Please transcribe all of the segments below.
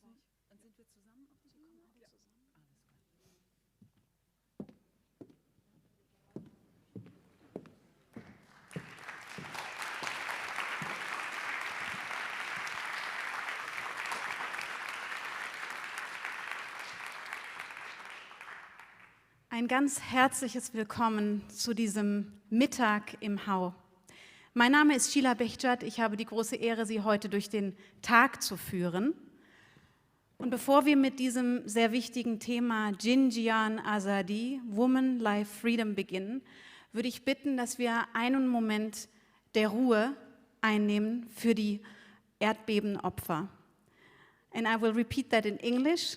Und sind wir zusammen auf die kommen alle zusammen? Alles klar. Ein ganz herzliches Willkommen zu diesem Mittag im Hau. Mein Name ist Sheila Behjat. Ich habe die große Ehre, Sie heute durch den Tag zu führen. Und bevor wir mit diesem sehr wichtigen Thema Jiyan, Azadi, Woman, Life, Freedom beginnen, würde ich bitten, dass wir einen Moment der Ruhe einnehmen für die Erdbebenopfer. And I will repeat that in English.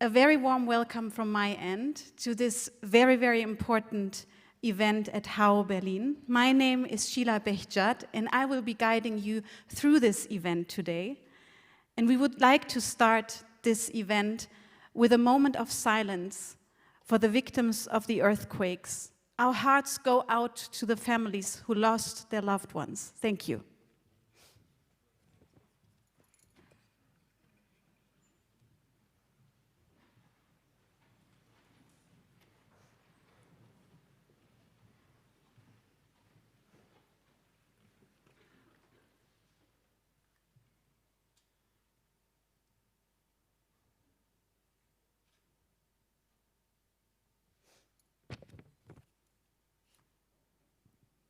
A very warm welcome from my end to this very, very important event at HAU Berlin. My name is Sheila Behjat, and I will be guiding you through this event today. And we would like to start this event with a moment of silence for the victims of the earthquakes. Our hearts go out to the families who lost their loved ones. Thank you.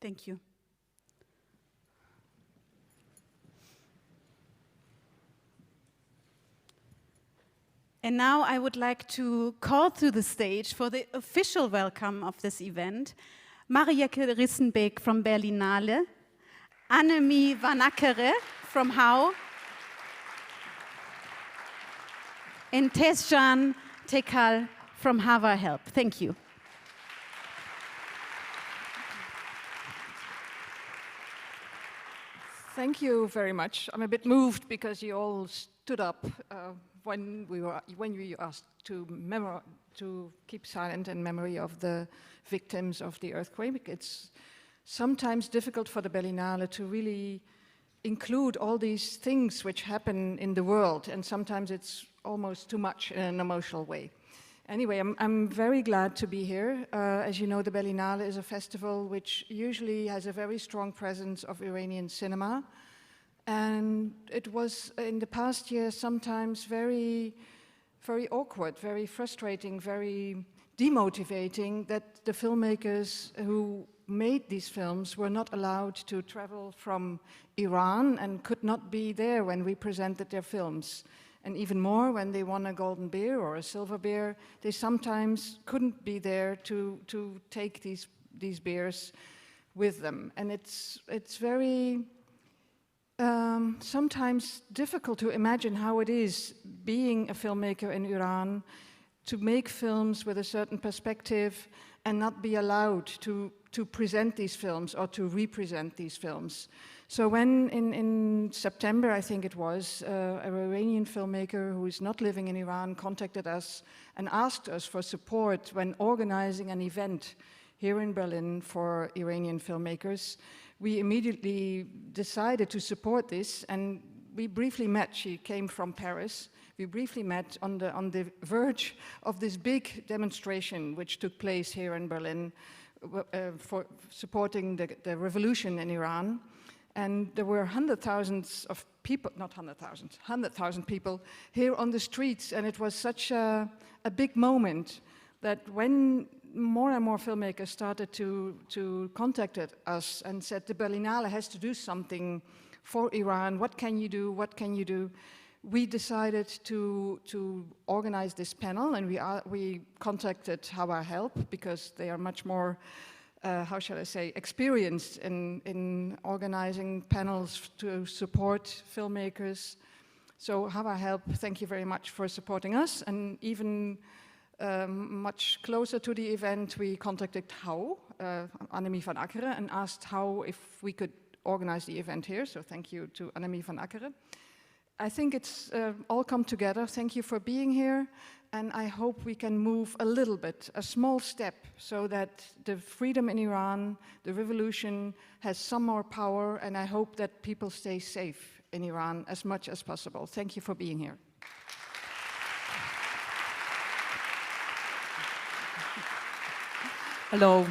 Thank you. And now I would like to call to the stage for the official welcome of this event, Marieke Rissenbeek from Berlinale, Annemie van Ackere from HAU, and Tesjan Tekal from Hava Help. Thank you. Thank you very much. I'm a bit moved because you all stood up when we asked to keep silent in memory of the victims of the earthquake. It's sometimes difficult for the Berlinale to really include all these things which happen in the world, and sometimes it's almost too much in an emotional way. Anyway, I'm very glad to be here. As you know, the Berlinale is a festival which usually has a very strong presence of Iranian cinema. And it was, in the past year, sometimes very, very awkward, very frustrating, very demotivating that the filmmakers who made these films were not allowed to travel from Iran and could not be there when we presented their films. And even more, when they won a golden bear or a silver bear, they sometimes couldn't be there to take these bears with them. And it's very sometimes difficult to imagine how it is being a filmmaker in Iran to make films with a certain perspective and not be allowed to present these films or to represent these films. So when in September, I think it was, an Iranian filmmaker who is not living in Iran contacted us and asked us for support when organizing an event here in Berlin for Iranian filmmakers, we immediately decided to support this, and we briefly met. She came from Paris. We briefly met on the verge of this big demonstration which took place here in Berlin for supporting the revolution in Iran. And there were 100,000 of people, not 100,000, 100,000 people here on the streets. And it was such a big moment that when more and more filmmakers started to contact us and said, the Berlinale has to do something for Iran. What can you do? What can you do? We decided to organize this panel, and we contacted Hava Help because they are much more how shall I say, experienced in organizing panels to support filmmakers. So Hava Help, thank you very much for supporting us. And even much closer to the event, we contacted HAU, Annemie van Ackere, and asked HAU if we could organize the event here. So thank you to Annemie van Ackere. I think it's all come together. Thank you for being here. And I hope we can move a little bit, a small step, so that the freedom in Iran, the revolution, has some more power, and I hope that people stay safe in Iran as much as possible. Thank you for being here. Hello.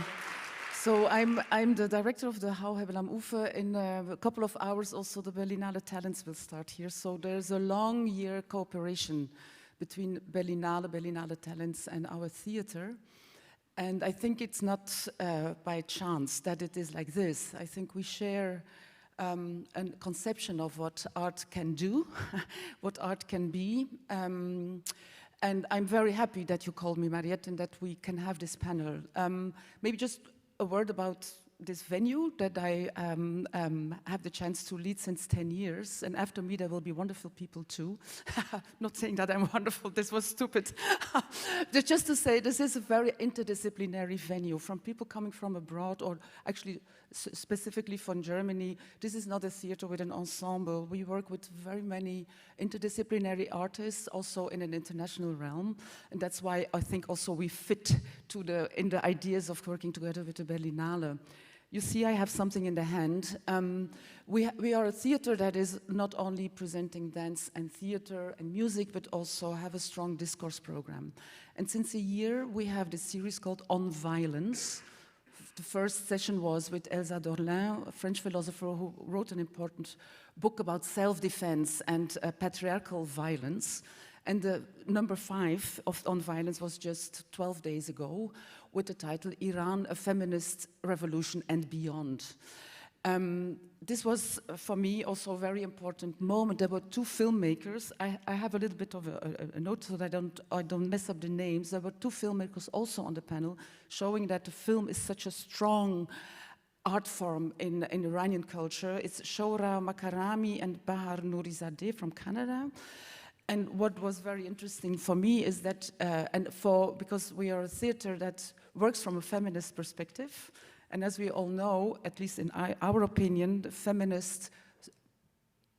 So I'm the director of the Hou Hebben am Ufer. In a couple of hours also the Berlinale talents will start here. So there's a long year cooperation between Berlinale talents and our theater. And I think it's not by chance that it is like this. I think we share a conception of what art can do, what art can be. And I'm very happy that you called me, Mariette, and that we can have this panel. Maybe just a word about this venue that I have the chance to lead since 10 years. And after me, there will be wonderful people too. Not saying that I'm wonderful, this was stupid. Just to say, this is a very interdisciplinary venue from people coming from abroad, or actually specifically from Germany. This is not a theater with an ensemble. We work with very many interdisciplinary artists, also in an international realm. And that's why I think also we fit in the ideas of working together with the Berlinale. You see, I have something in the hand. We are a theater that is not only presenting dance and theater and music, but also have a strong discourse program. And since a year, we have this series called On Violence. The first session was with Elsa Dorlin, a French philosopher who wrote an important book about self-defense and patriarchal violence. And the number 5 of On Violence was just 12 days ago with the title Iran, a Feminist Revolution and Beyond. This was, for me, also a very important moment. There were 2 filmmakers. I have a little bit of a note so that I don't mess up the names. There were 2 filmmakers also on the panel, showing that the film is such a strong art form in Iranian culture. It's Shoura Makarami and Bahar Nourizadeh from Canada. And what was very interesting for me is that, because we are a theater that works from a feminist perspective, and as we all know, at least in our opinion, the feminist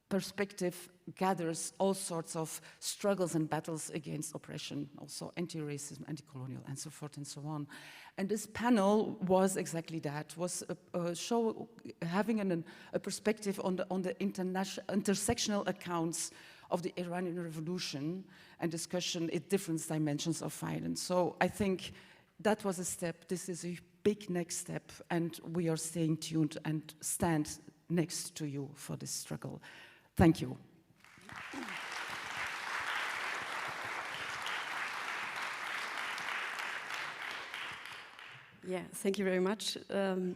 perspective gathers all sorts of struggles and battles against oppression, also anti-racism, anti-colonial, and so forth and so on. And this panel was exactly that, was a show having a perspective on the intersectional accounts of the Iranian Revolution and discussion in different dimensions of violence. So I think that was a step. This is a big next step, and we are staying tuned and stand next to you for this struggle. Thank you. Yeah, thank you very much.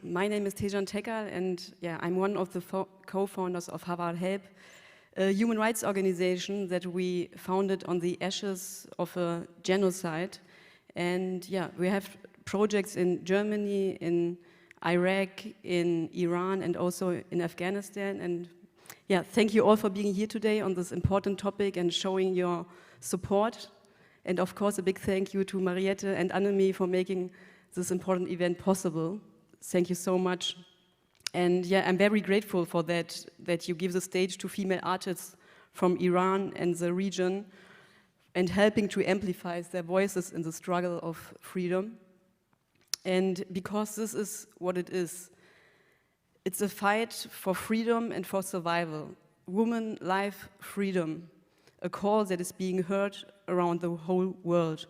My name is Tejan Tekal, and I'm one of the co-founders of Havar Help, a human rights organization that we founded on the ashes of a genocide. And we have projects in Germany, in Iraq, in Iran, and also in Afghanistan. And thank you all for being here today on this important topic and showing your support. And of course, a big thank you to Mariette and Annemie for making this important event possible. Thank you so much. And I'm very grateful for that you give the stage to female artists from Iran and the region, and helping to amplify their voices in the struggle of freedom. And because this is what it is, it's a fight for freedom and for survival. Woman, life, freedom, a call that is being heard around the whole world.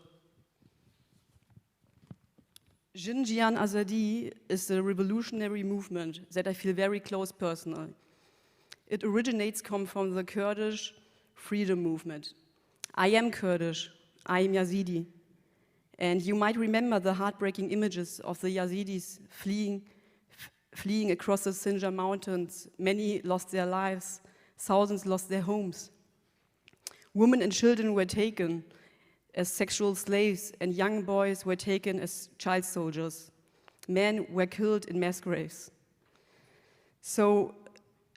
Jiyan Azadi is a revolutionary movement that I feel very close personally. It originates from the Kurdish freedom movement. I am Kurdish, I am Yazidi. And you might remember the heartbreaking images of the Yazidis fleeing across the Sinjar mountains. Many lost their lives, thousands lost their homes. Women and children were taken as sexual slaves, and young boys were taken as child soldiers. Men were killed in mass graves. So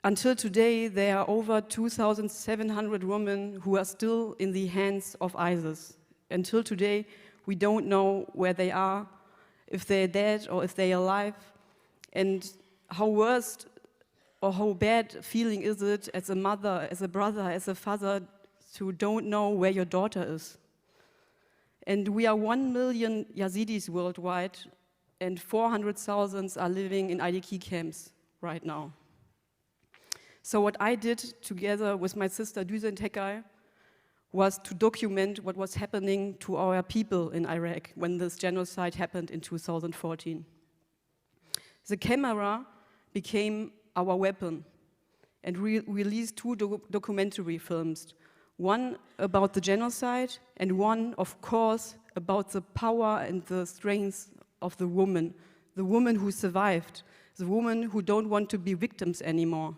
until today, there are over 2,700 women who are still in the hands of ISIS. Until today, we don't know where they are, if they're dead or if they're alive, and how worst or how bad feeling is it as a mother, as a brother, as a father to don't know where your daughter is. And we are 1 million Yazidis worldwide, and 400,000 are living in IDK camps right now. So what I did together with my sister Düzen Tekay was to document what was happening to our people in Iraq when this genocide happened in 2014. The camera became our weapon, and we released two documentary films, one about the genocide and one, of course, about the power and the strength of the woman who survived, the women who don't want to be victims anymore.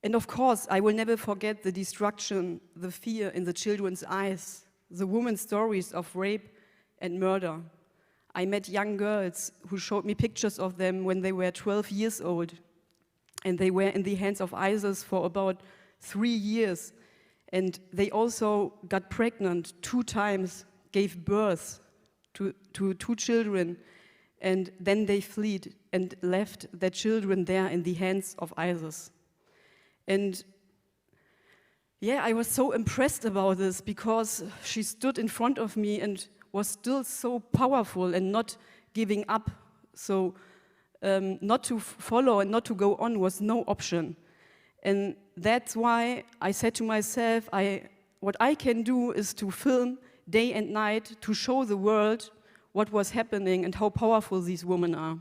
And of course, I will never forget the destruction, the fear in the children's eyes, the women's stories of rape and murder. I met young girls who showed me pictures of them when they were 12 years old, and they were in the hands of ISIS for about 3 years. And they also got pregnant 2 times, gave birth to 2 children, and then they fled and left their children there in the hands of ISIS. And yeah, I was so impressed about this because she stood in front of me and was still so powerful and not giving up. So not to follow and not to go on was no option. And that's why I said to myself, what I can do is to film day and night to show the world what was happening and how powerful these women are.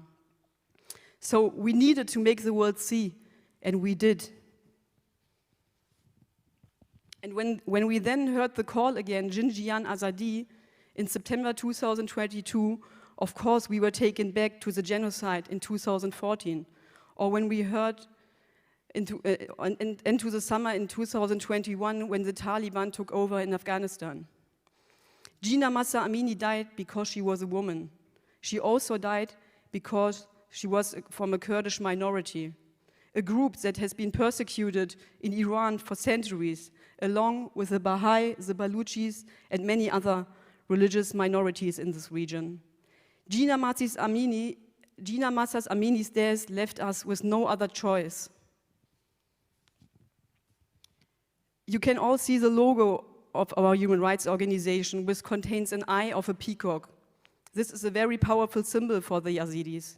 So we needed to make the world see, and we did. And when we then heard the call again, Jiyan, Azadi, in September 2022, of course we were taken back to the genocide in 2014. Or when we heard into the summer in 2021 when the Taliban took over in Afghanistan. Jina Mahsa Amini died because she was a woman. She also died because she was from a Kurdish minority, a group that has been persecuted in Iran for centuries, along with the Baha'i, the Baluchis, and many other religious minorities in this region. Jina Mahsa Amini's death left us with no other choice. You can all see the logo of our human rights organization, which contains an eye of a peacock. This is a very powerful symbol for the Yazidis.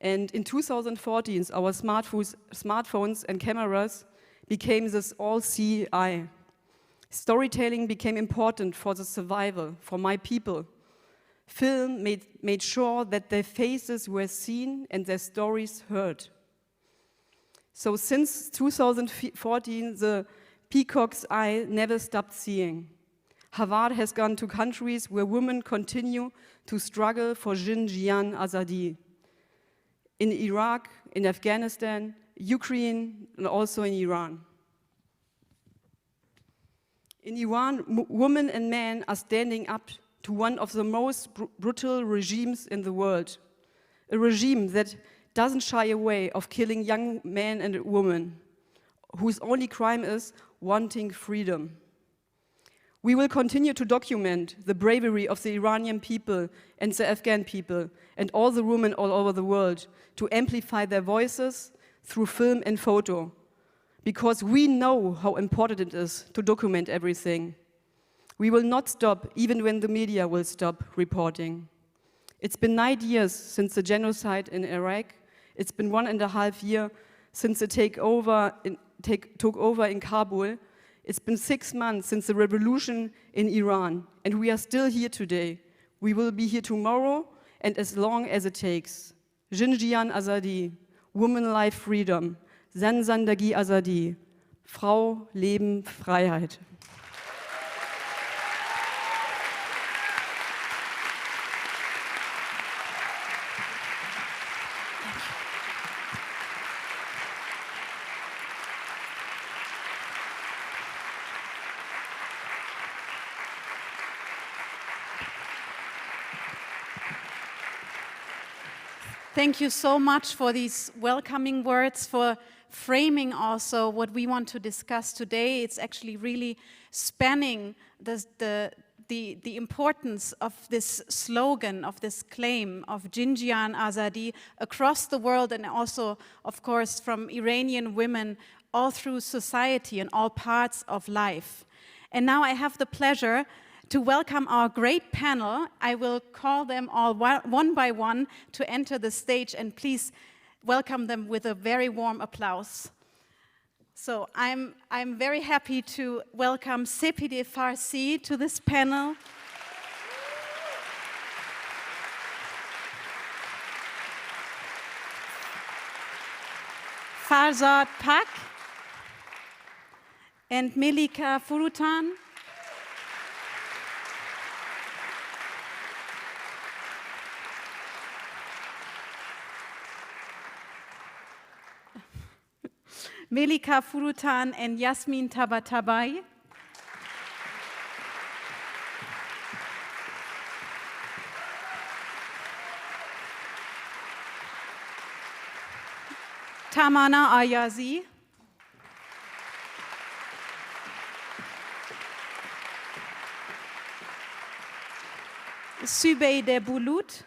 And in 2014, our smartphones and cameras became this all-see eye. Storytelling became important for the survival, for my people. Film made sure that their faces were seen and their stories heard. So since 2014, the peacock's eye never stopped seeing. Hawar has gone to countries where women continue to struggle for Jiyan Azadi. In Iraq, in Afghanistan, Ukraine, and also in Iran. In Iran, women and men are standing up to one of the most brutal regimes in the world. A regime that doesn't shy away of killing young men and women, whose only crime is wanting freedom. We will continue to document the bravery of the Iranian people and the Afghan people and all the women all over the world to amplify their voices through film and photo, because we know how important it is to document everything. We will not stop even when the media will stop reporting. It's been 9 years since the genocide in Iraq. It's been 1.5 years since the took over in Kabul. It's been 6 months since the revolution in Iran, and we are still here today. We will be here tomorrow, and as long as it takes. Jiyan Azadi, Woman, Life, Freedom. Zan Zandagi Azadi, Frau, Leben, Freiheit. Thank you so much for these welcoming words, for framing also what we want to discuss today. It's actually really spanning the importance of this slogan, of this claim of Jiyan Azadi across the world, and also, of course, from Iranian women all through society and all parts of life. And now I have the pleasure to welcome our great panel. I will call them all one by one to enter the stage, and please welcome them with a very warm applause. So I'm very happy to welcome Sepideh Farsi to this panel. Farzad Pak and Melika Furutan. Melika Furutan and Yasmin Tabatabai. Tamana Ayazi. Sübeyde Bulut.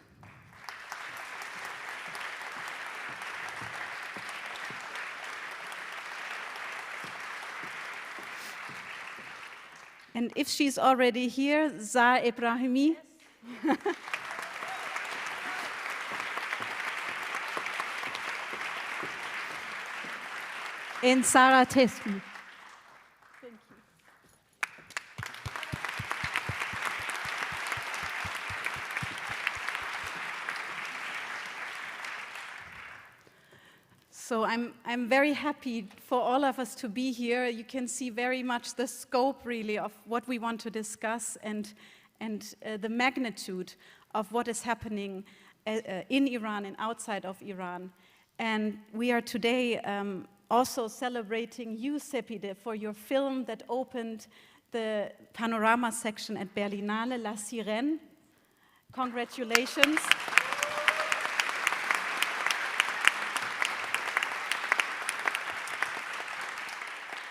And if she's already here, Zar Ibrahimi. Yes. And Sarah Tesmi. Thank you. So I'm very happy for all of us to be here. You can see very much the scope, really, of what we want to discuss and the magnitude of what is happening in Iran and outside of Iran. And we are today also celebrating you, Sepideh, for your film that opened the panorama section at Berlinale, La Sirène. Congratulations.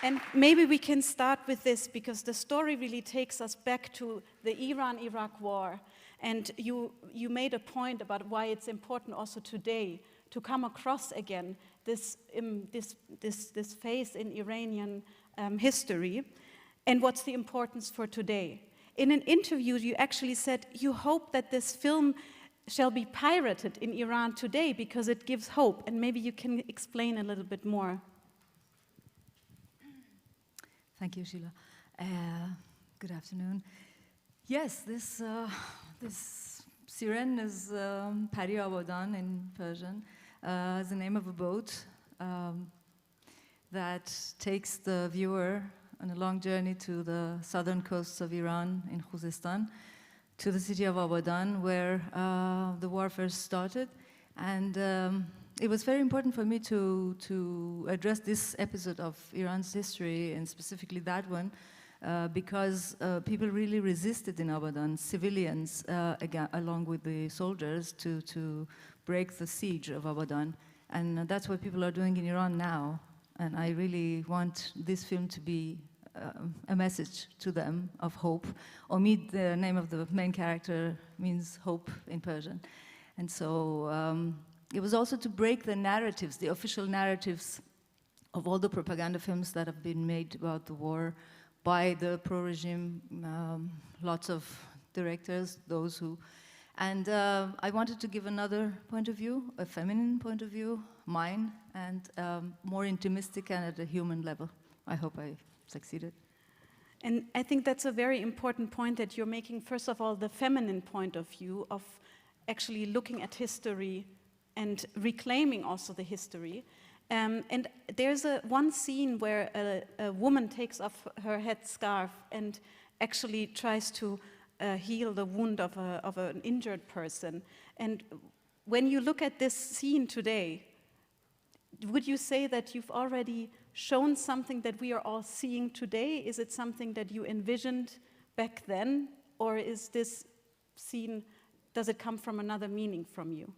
And maybe we can start with this, because the story really takes us back to the Iran-Iraq war. And you made a point about why it's important also today to come across again this phase in Iranian history, and what's the importance for today. In an interview, you actually said you hope that this film shall be pirated in Iran today because it gives hope. And maybe you can explain a little bit more. Thank you, Sheila. Good afternoon. Yes, this Siren is Pari Abadan in Persian. Is the name of a boat that takes the viewer on a long journey to the southern coasts of Iran in Khuzestan, to the city of Abadan, where the war first started. And it was very important for me to address this episode of Iran's history, and specifically that one, because people really resisted in Abadan, civilians, along with the soldiers, to break the siege of Abadan. And that's what people are doing in Iran now. And I really want this film to be a message to them of hope. Omid, the name of the main character, means hope in Persian. And so it was also to break the narratives, the official narratives of all the propaganda films that have been made about the war by the pro-regime, lots of directors, those who... And I wanted to give another point of view, a feminine point of view, mine, and more intimistic and at a human level. I hope I succeeded. And I think that's a very important point that you're making. First of all, the feminine point of view of actually looking at history and reclaiming also the history. And there's one scene where a woman takes off her headscarf and actually tries to heal the wound of an injured person. And when you look at this scene today, would you say that you've already shown something that we are all seeing today? Is it something that you envisioned back then? Or is this scene, does it come from another meaning from you?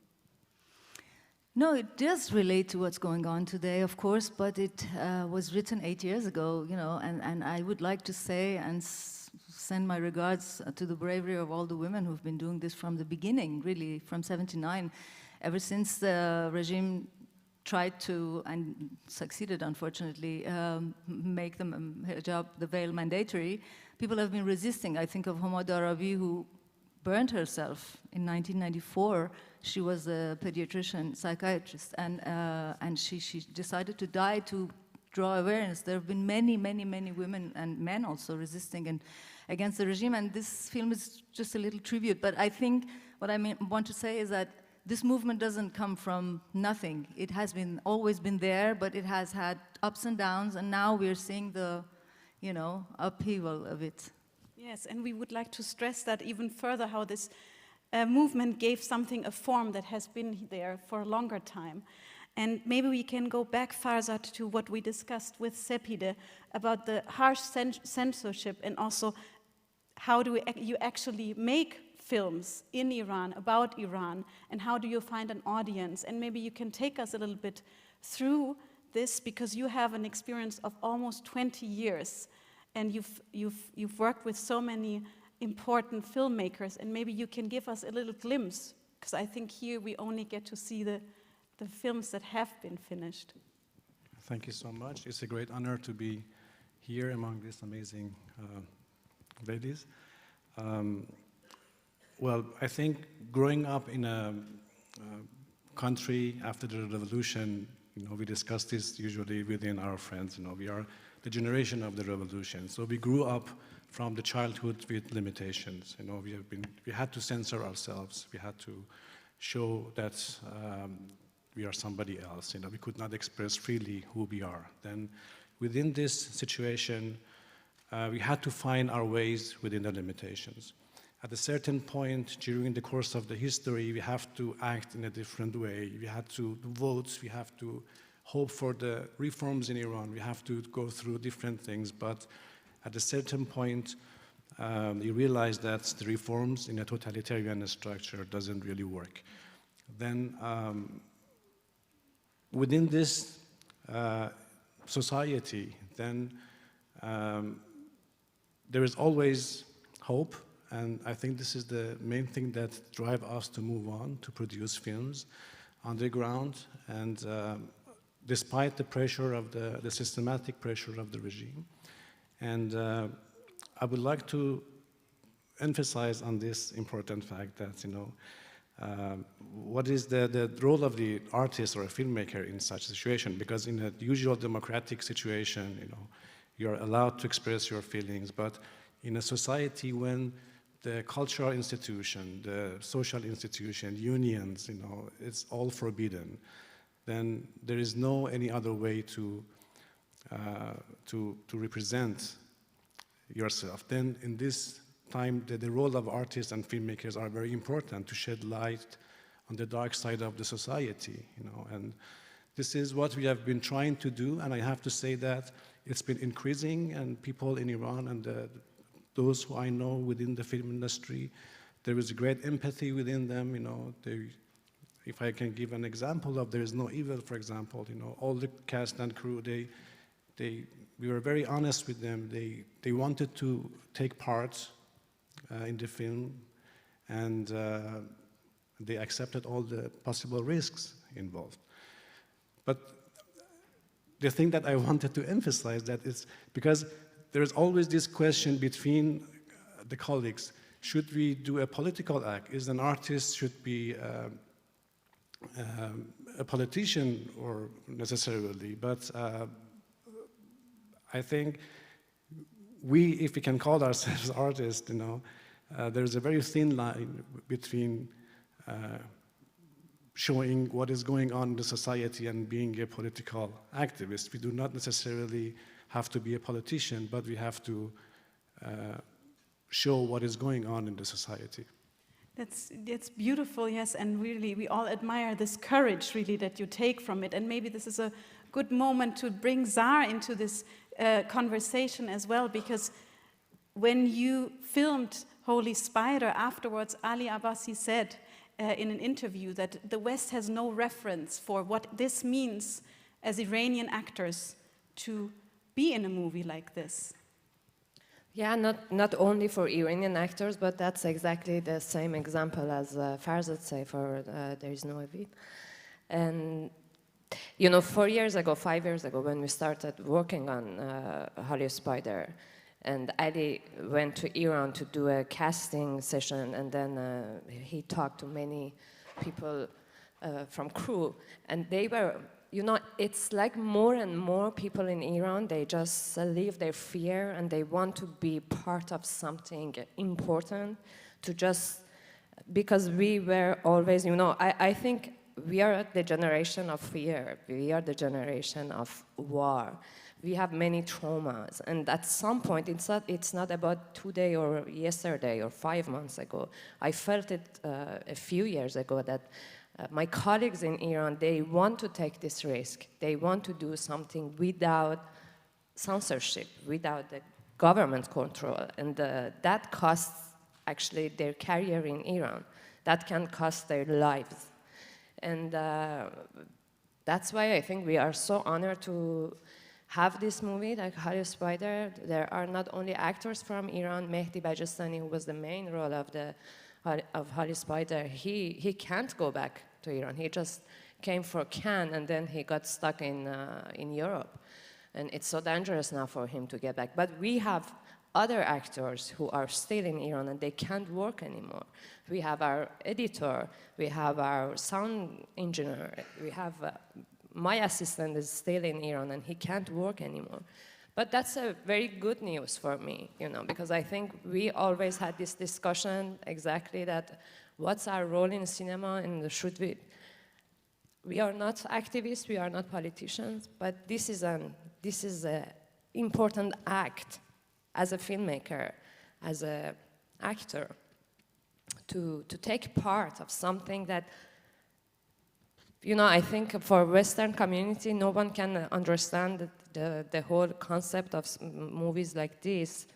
No, it does relate to what's going on today, of course, but it was written 8 years ago, you know, and I would like to say and send my regards to the bravery of all the women who've been doing this from the beginning, really, from '79, ever since the regime tried to, and succeeded, unfortunately, make the hijab, the veil, mandatory. People have been resisting. I think of Homa Darabi, who burned herself in 1994. She was a pediatrician, psychiatrist, and she decided to die to draw awareness. There have been many, many, many women and men also resisting and against the regime, and this film is just a little tribute. But I think what I want to say is that this movement doesn't come from nothing. It has always been there, but it has had ups and downs, and now we're seeing the, upheaval of it. Yes, and we would like to stress that even further, how this movement gave something a form that has been there for a longer time. And maybe we can go back, Farzad, to what we discussed with Sepide about the harsh censorship, and also how do you actually make films in Iran, about Iran, and how do you find an audience? And maybe you can take us a little bit through this, because you have an experience of almost 20 years, and you've worked with so many important filmmakers, and maybe you can give us a little glimpse, because I think here we only get to see the films that have been finished. Thank you so much. It's a great honor to be here among these amazing ladies. Well, I think growing up in a country after the revolution, we discuss this usually within our friends. We are the generation of the revolution, so we grew up from the childhood with limitations. We had to censor ourselves. We had to show that we are somebody else. We could not express freely who we are. Then, within this situation, we had to find our ways within the limitations. At a certain point during the course of the history, we have to act in a different way. We had to vote. We have to hope for the reforms in Iran. We have to go through different things. But at a certain point, you realize that the reforms in a totalitarian structure doesn't really work. Then, within this society, then there is always hope, and I think this is the main thing that drives us to move on, to produce films underground, and despite the pressure of the systematic pressure of the regime. And I would like to emphasize on this important fact that, what is the role of the artist or a filmmaker in such a situation? Because in a usual democratic situation, you're allowed to express your feelings, but in a society when the cultural institution, the social institution, unions, it's all forbidden, then there is no any other way to represent yourself. Then in this time, the role of artists and filmmakers are very important to shed light on the dark side of the society, and this is what we have been trying to do, and I have to say that it's been increasing, and people in Iran and those who I know within the film industry, there is a great empathy within them, if I can give an example of There Is No Evil, for example, all the cast and crew, we were very honest with them. They wanted to take part in the film, and they accepted all the possible risks involved. But the thing that I wanted to emphasize that is because there's always this question between the colleagues: should we do a political act? Is an artist should be a politician or necessarily? But I think if we can call ourselves artists, there's a very thin line between showing what is going on in the society and being a political activist. We do not necessarily have to be a politician, but we have to show what is going on in the society. That's beautiful, yes, and really we all admire this courage really that you take from it, and maybe this is a good moment to bring Zar into this conversation as well, because when you filmed Holy Spider, afterwards Ali Abbasi said in an interview that the West has no reference for what this means as Iranian actors to be in a movie like this. Yeah, not only for Iranian actors, but that's exactly the same example as Farzad say for There Is No Evil. And 5 years ago, when we started working on Holy Spider, and Ali went to Iran to do a casting session, and then he talked to many people from crew, and they were, you know, it's like more and more people in Iran, they just leave their fear and they want to be part of something important, to just, because we were always, you know, I think we are the generation of fear. We are the generation of war. We have many traumas, and at some point, it's not about today or yesterday or 5 months ago. I felt it a few years ago that my colleagues in Iran, they want to take this risk. They want to do something without censorship, without the government control, and that costs actually their career in Iran. That can cost their lives. And that's why I think we are so honored to have this movie, like Holy Spider. There are not only actors from Iran, Mehdi Bajestani, who was the main role of Holy Spider, he can't go back to Iran. He just came for Cannes, and then he got stuck in Europe. And it's so dangerous now for him to get back. But we have other actors who are still in Iran, and they can't work anymore. We have our editor, we have our sound engineer, we have my assistant is still in Iran, and he can't work anymore. But that's a very good news for me, you know, because I think we always had this discussion exactly that what's our role in cinema, and should we are not activists, we are not politicians, but this is an important act as a filmmaker, as an actor, to take part of something that, you know, I think for Western community, no one can understand the whole concept of movies like this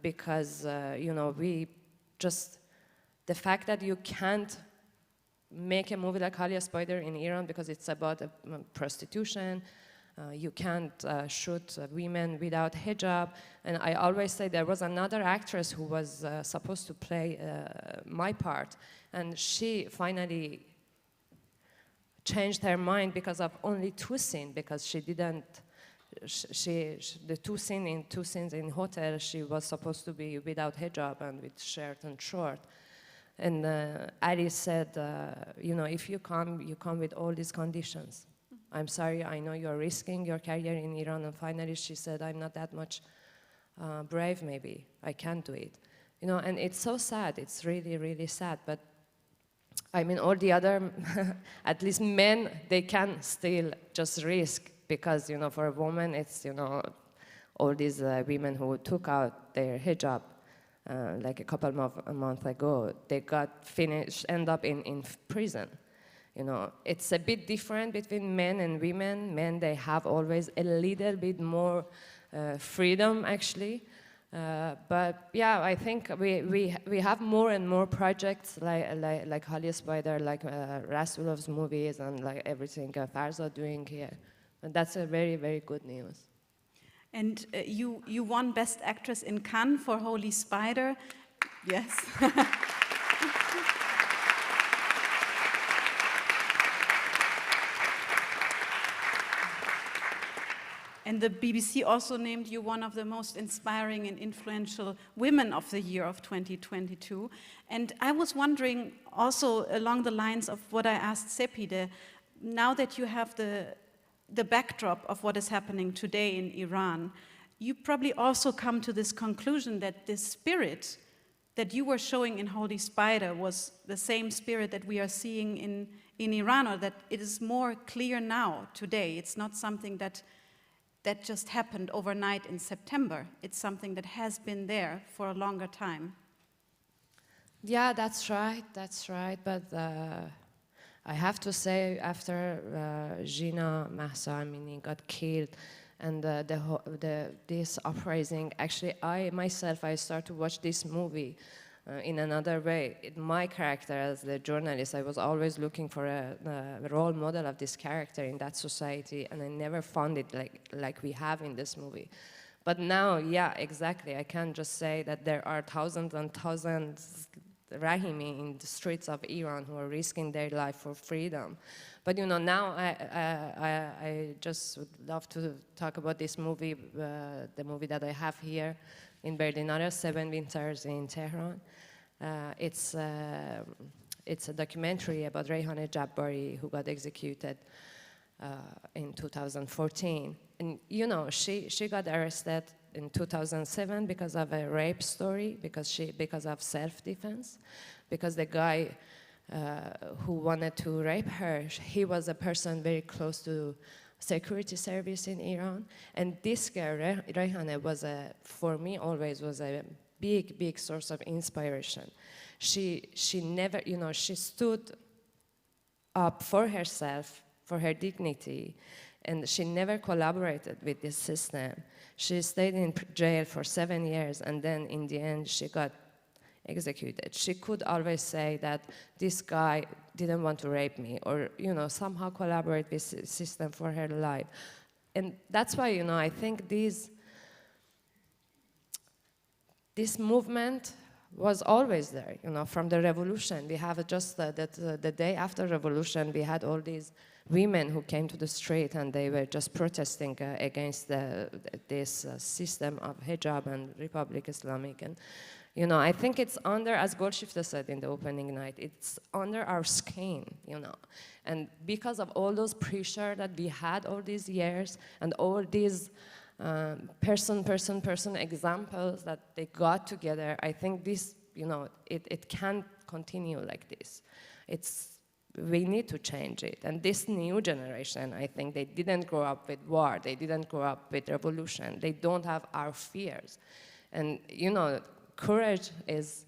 because, you know, the fact that you can't make a movie like Halia Spider in Iran because it's about prostitution, you can't shoot women without hijab. And I always say there was another actress who was supposed to play my part, and she finally changed her mind because of only 2 scenes, because she didn't, the 2 scenes in hotel, she was supposed to be without hijab and with shirt and short. And Ali said, you know, if you come with all these conditions. I'm sorry, I know you're risking your career in Iran. And finally she said, I'm not that much brave maybe, I can't do it. You know, and it's so sad, it's really, really sad. But I mean, all the other, at least men, they can still just risk, because, you know, for a woman, it's, you know, all these women who took out their hijab, like a couple of months ago, they got finished, end up in prison. You know, it's a bit different between men and women. Men, they have always a little bit more freedom, actually. But yeah, I think we have more and more projects like Halia Spider, like Rasulov's movies, and like everything Farza doing here. And that's a very, very good news. And you won Best Actress in Cannes for Holy Spider. Yes. And the BBC also named you one of the most inspiring and influential women of the year of 2022. And I was wondering, also along the lines of what I asked Sepide, now that you have the backdrop of what is happening today in Iran, you probably also come to this conclusion that this spirit that you were showing in Holy Spider was the same spirit that we are seeing in Iran, or that it is more clear now, today. It's not something that just happened overnight in September. It's something that has been there for a longer time. Yeah, that's right, but I have to say, after Gina Mahsa Amini got killed, and this uprising, actually I started to watch this movie in another way. My character as the journalist, I was always looking for a role model of this character in that society, and I never found it like we have in this movie. But now, yeah, exactly, I can't just say that there are thousands and thousands Rahimi in the streets of Iran who are risking their life for freedom. But you know, now I just would love to talk about this movie, the movie that I have here in Berlinale, 7 Winters in Tehran. It's a documentary about Reyhan Jabbari, who got executed in 2014. And you know, she got arrested in 2007 because of a rape story, because of self-defense, because the guy who wanted to rape her, he was a person very close to security service in Iran. And this girl, Rehane, was for me always was a big source of inspiration. She never, you know, she stood up for herself, for her dignity, and she never collaborated with this system. She stayed in jail for 7 years, and then in the end she got executed. She could always say that this guy didn't want to rape me, or, you know, somehow collaborate with the system for her life. And that's why, you know, I think this movement was always there, you know, from the revolution. We have just the day after revolution, we had all these women who came to the street and they were just protesting against this system of hijab and Republic Islamic. And, you know, I think it's under, as Golshifte said in the opening night, it's under our skin, you know. And because of all those pressure that we had all these years and all these person examples that they got together, I think this, you know, it can't continue like this. We need to change it. And this new generation, I think they didn't grow up with war, they didn't grow up with revolution, they don't have our fears. And, you know, courage is,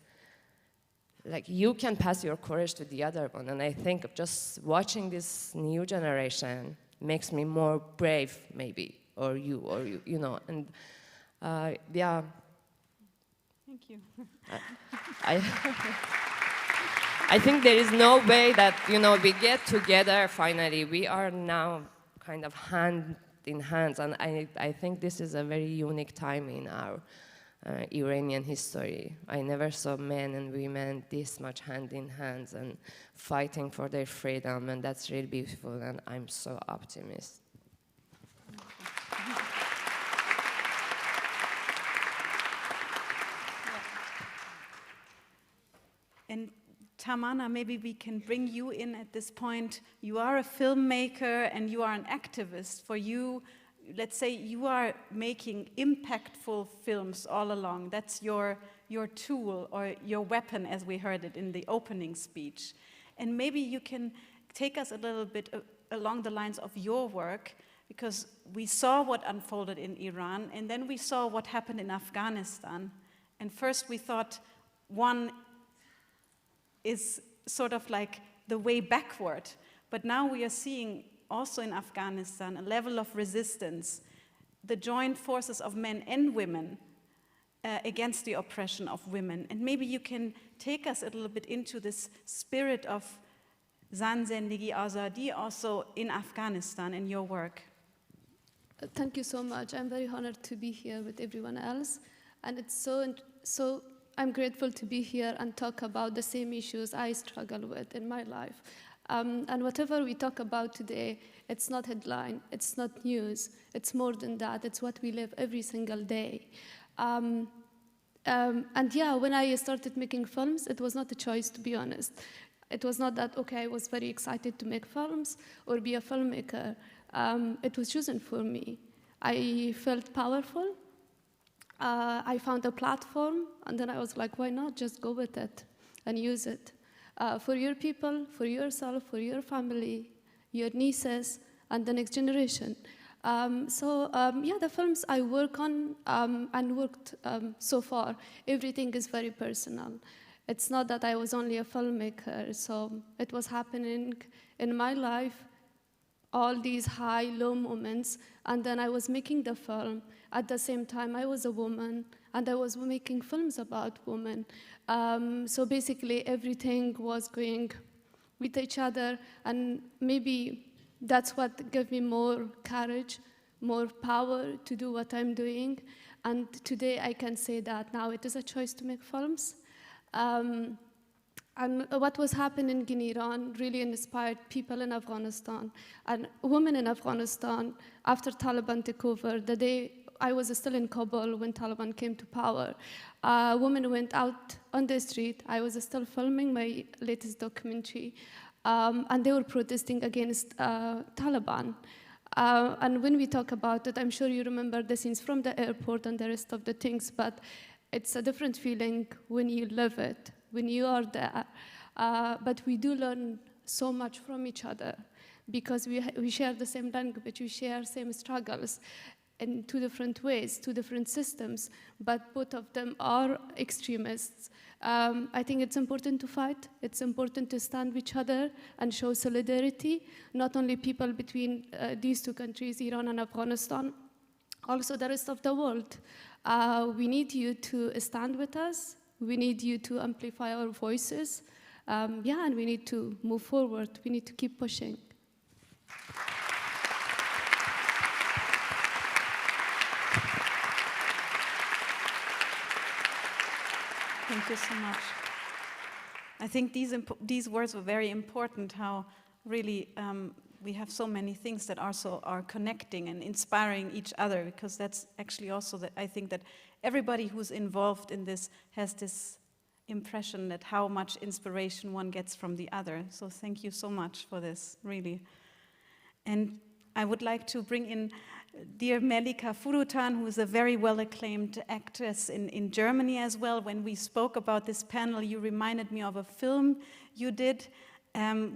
like, you can pass your courage to the other one. And I think just watching this new generation makes me more brave, maybe, or you know, and yeah. Thank you. I think there is no way that, you know, we get together finally. We are now kind of hand in hands, and I think this is a very unique time in our Iranian history. I never saw men and women this much hand in hands and fighting for their freedom, and that's really beautiful, and I'm so optimistic. And Tamana, maybe we can bring you in at this point. You are a filmmaker and you are an activist. For you, let's say you are making impactful films all along. That's your tool or your weapon, as we heard it in the opening speech. And maybe you can take us a little bit along the lines of your work, because we saw what unfolded in Iran, and then we saw what happened in Afghanistan. And first we thought one is sort of like the way backward. But now we are seeing also in Afghanistan a level of resistance, the joint forces of men and women against the oppression of women. And maybe you can take us a little bit into this spirit of Zan Zendegi Azadi also in Afghanistan in your work. Thank you so much. I'm very honored to be here with everyone else. And it's so I'm grateful to be here and talk about the same issues I struggle with in my life. And whatever we talk about today, it's not headline, it's not news, it's more than that, it's what we live every single day. And yeah, when I started making films, it was not a choice, to be honest. It was not that, okay, I was very excited to make films or be a filmmaker. It was chosen for me. I felt powerful. I found a platform, and then I was like, why not just go with it and use it for your people, for yourself, for your family, your nieces, and the next generation. Yeah, the films I work on and worked so far, everything is very personal. It's not that I was only a filmmaker, so it was happening in my life, all these high, low moments, and then I was making the film. At the same time, I was a woman, and I was making films about women. So basically, everything was going with each other, and maybe that's what gave me more courage, more power to do what I'm doing. And today, I can say that now it is a choice to make films. And what was happening in Iran really inspired people in Afghanistan and women in Afghanistan after Taliban took over. The day I was still in Kabul when Taliban came to power, women went out on the street. I was still filming my latest documentary. and they were protesting against Taliban. And when we talk about it, I'm sure you remember the scenes from the airport and the rest of the things, but it's a different feeling when you live it, when you are there. But we do learn so much from each other because we share the same language, we share same struggles in two different ways, two different systems, but both of them are extremists. I think it's important to fight, it's important to stand with each other and show solidarity, not only people between these two countries, Iran and Afghanistan, also the rest of the world. We need you to stand with us, we need you to amplify our voices, and we need to move forward, we need to keep pushing. Thank you so much. I think these words were very important, how really we have so many things that also are connecting and inspiring each other, because that's actually also that I think that everybody who's involved in this has this impression that how much inspiration one gets from the other. So thank you so much for this, really. And I would like to bring in dear Melika Furutan, who is a very well-acclaimed actress in Germany as well. When we spoke about this panel, you reminded me of a film you did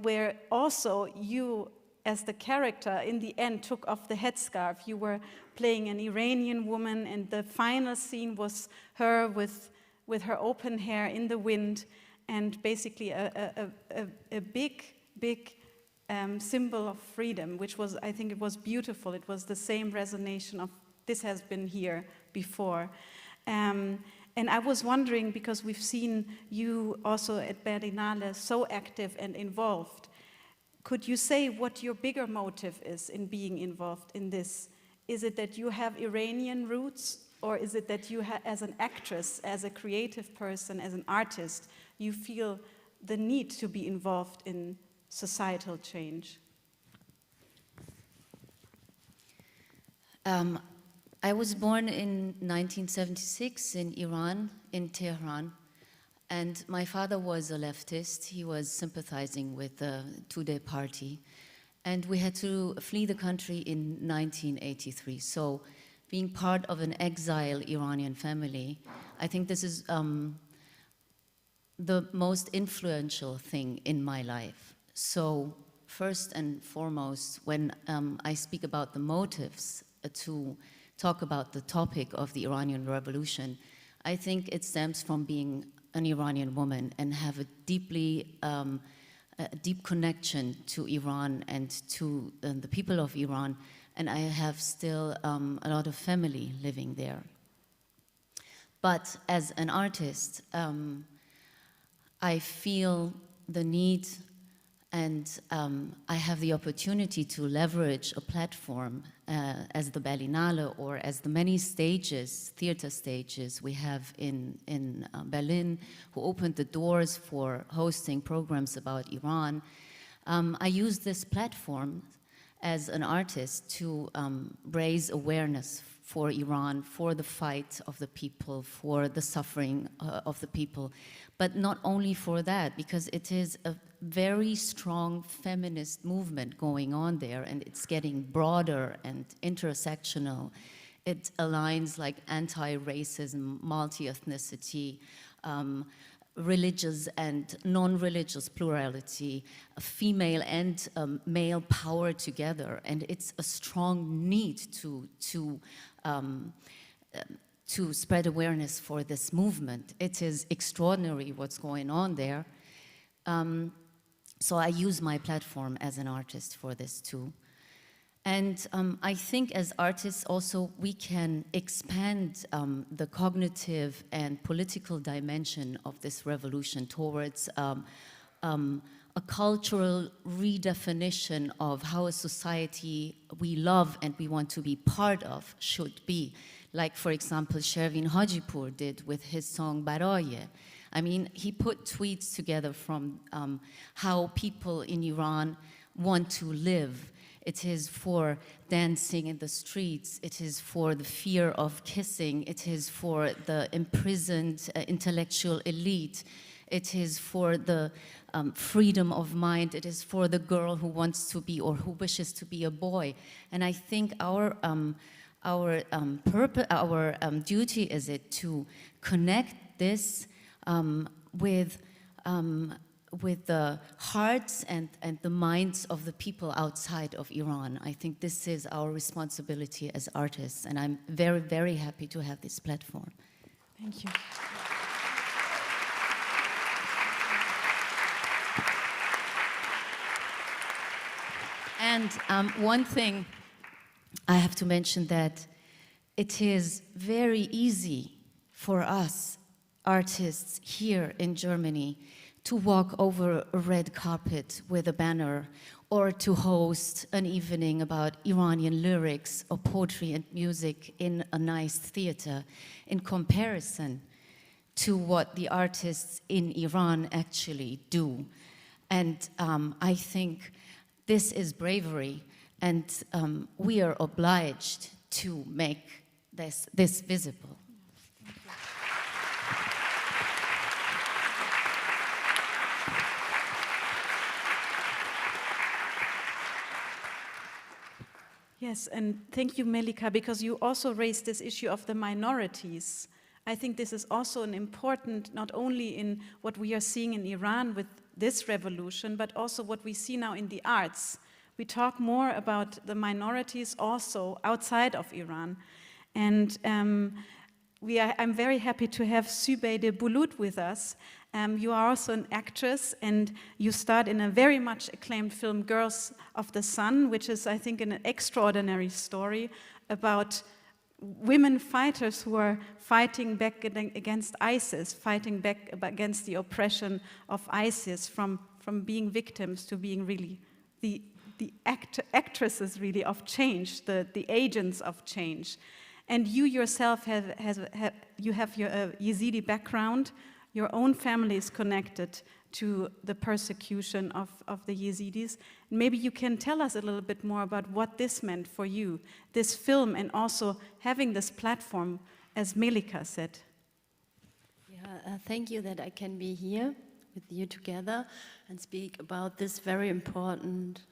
where also you, as the character, in the end took off the headscarf. You were playing an Iranian woman, and the final scene was her with her open hair in the wind, and basically a big symbol of freedom, which was, I think it was beautiful. It was the same resonation of this has been here before. And I was wondering, because we've seen you also at Berlinale so active and involved, could you say what your bigger motive is in being involved in this? Is it that you have Iranian roots, or is it that you, as an actress, as a creative person, as an artist, you feel the need to be involved in societal change? I was born in 1976 in Iran, in Tehran, and my father was a leftist. He was sympathizing with the Tudeh party, and we had to flee the country in 1983. So being part of an exile Iranian family, I think this is the most influential thing in my life. So first and foremost, when I speak about the motives to talk about the topic of the Iranian Revolution, I think it stems from being an Iranian woman and have a deep connection to Iran and to the people of Iran, and I have still a lot of family living there. But as an artist, I feel the need, and I have the opportunity to leverage a platform as the Berlinale, or as the many stages, theater stages we have in Berlin, who opened the doors for hosting programs about Iran. I use this platform as an artist to raise awareness for Iran, for the fight of the people, for the suffering of the people. But not only for that, because it is a very strong feminist movement going on there, and it's getting broader and intersectional. It aligns like anti-racism, multi-ethnicity, religious and non-religious plurality, female and male power together, and it's a strong need to spread awareness for this movement. It is extraordinary what's going on there. So I use my platform as an artist for this too. And I think as artists also we can expand the cognitive and political dimension of this revolution towards a cultural redefinition of how a society we love and we want to be part of should be. Like, for example, Shervin Hajipur did with his song Baraye. I mean, he put tweets together from how people in Iran want to live. It is for dancing in the streets. It is for the fear of kissing. It is for the imprisoned intellectual elite. It is for the freedom of mind. It is for the girl who wants to be or who wishes to be a boy. And I think our duty is it to connect this with the hearts and the minds of the people outside of Iran. I think this is our responsibility as artists, and I'm very, very happy to have this platform. Thank you. And one thing I have to mention, that it is very easy for us artists here in Germany to walk over a red carpet with a banner, or to host an evening about Iranian lyrics or poetry and music in a nice theater, in comparison to what the artists in Iran actually do. And I think this is bravery, and we are obliged to make this visible. Yes, and thank you, Melika, because you also raised this issue of the minorities. I think this is also an important, not only in what we are seeing in Iran with this revolution, but also what we see now in the arts. We talk more about the minorities also outside of Iran. And I'm very happy to have Sübeyde Bulut with us. You are also an actress, and you starred in a very much acclaimed film, Girls of the Sun, which is, I think, an extraordinary story about women fighters who are fighting back against ISIS, fighting back against the oppression of ISIS, from being victims to being really the actresses really of change, the agents of change. And you yourself have your Yazidi background. Your own family is connected to the persecution of the Yazidis. Maybe you can tell us a little bit more about what this meant for you, this film, and also having this platform, as Melika said. Yeah, thank you that I can be here with you together and speak about this very important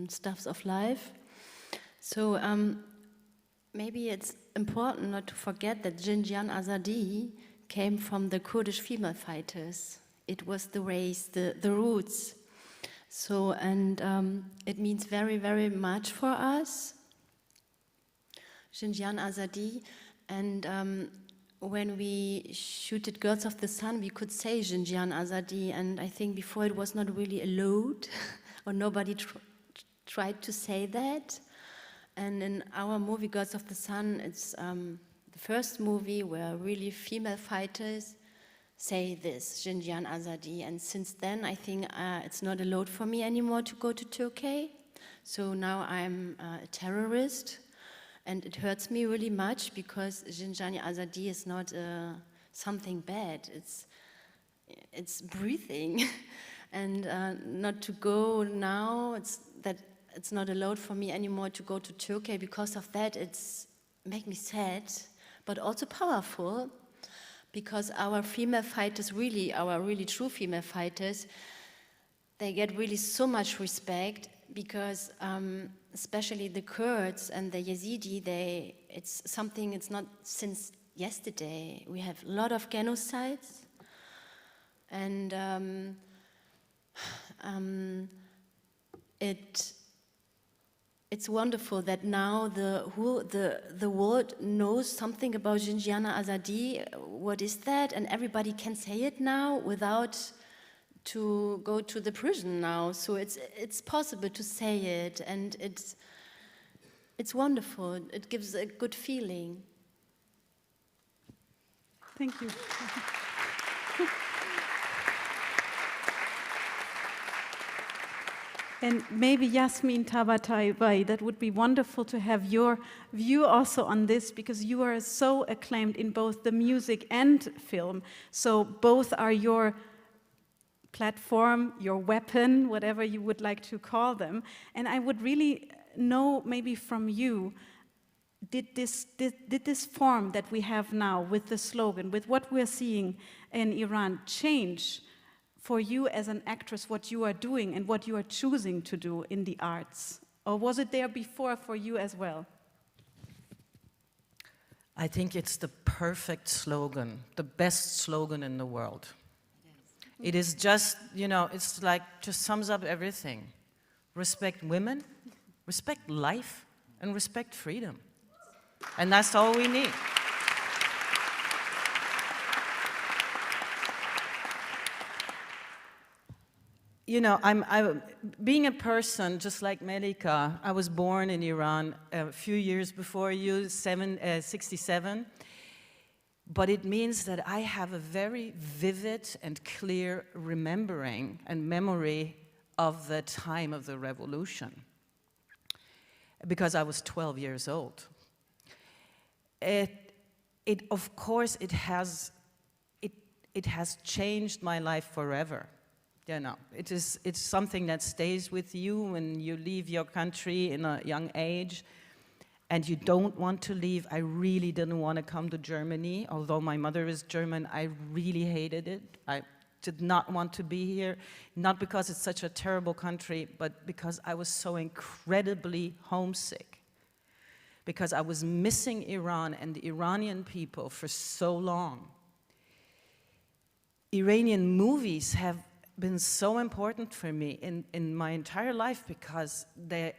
stuffs of life. So maybe it's important not to forget that Jiyan Azadi came from the Kurdish female fighters. It was the race, the roots. So, and it means very, very much for us, Jiyan Azadi. And when we shooted Girls of the Sun, we could say Jiyan Azadi. And I think before it was not really allowed, or nobody tried to say that. And in our movie, Girls of the Sun, it's the first movie where really female fighters say this, Jiyan Azadi. And since then, I think it's not allowed for me anymore to go to Turkey. So now I'm a terrorist. And it hurts me really much, because Jiyan Azadi is not something bad. It's breathing. And not to go now, it's not allowed for me anymore to go to Turkey. Because of that, it's make me sad, but also powerful, because our female fighters, really, our really true female fighters, they get really so much respect, because especially the Kurds and the Yazidi, it's something, it's not since yesterday. We have a lot of genocides, and it's wonderful that now the world knows something about Jiyan Azadi. What is that? And everybody can say it now without to go to the prison now. So it's possible to say it, and it's wonderful. It gives a good feeling. Thank you. And maybe Yasmin Tabatabai, that would be wonderful to have your view also on this, because you are so acclaimed in both the music and film. So both are your platform, your weapon, whatever you would like to call them. And I would really know maybe from you, did this form that we have now with the slogan, with what we're seeing in Iran, change for you as an actress what you are doing and what you are choosing to do in the arts? Or was it there before for you as well? I think it's the perfect slogan, the best slogan in the world. It is just, you know, it's like, just sums up everything. Respect women, respect life, and respect freedom. And that's all we need. You know, being a person just like Melika, I was born in Iran a few years before you, 67. But it means that I have a very vivid and clear remembering and memory of the time of the revolution, because I was 12 years old. Of course, it has changed my life forever. You know, it's something that stays with you when you leave your country in a young age, and you don't want to leave. I really didn't want to come to Germany. Although my mother is German, I really hated it. I did not want to be here, not because it's such a terrible country, but because I was so incredibly homesick, because I was missing Iran and the Iranian people for so long. Iranian movies have been so important for me in my entire life because they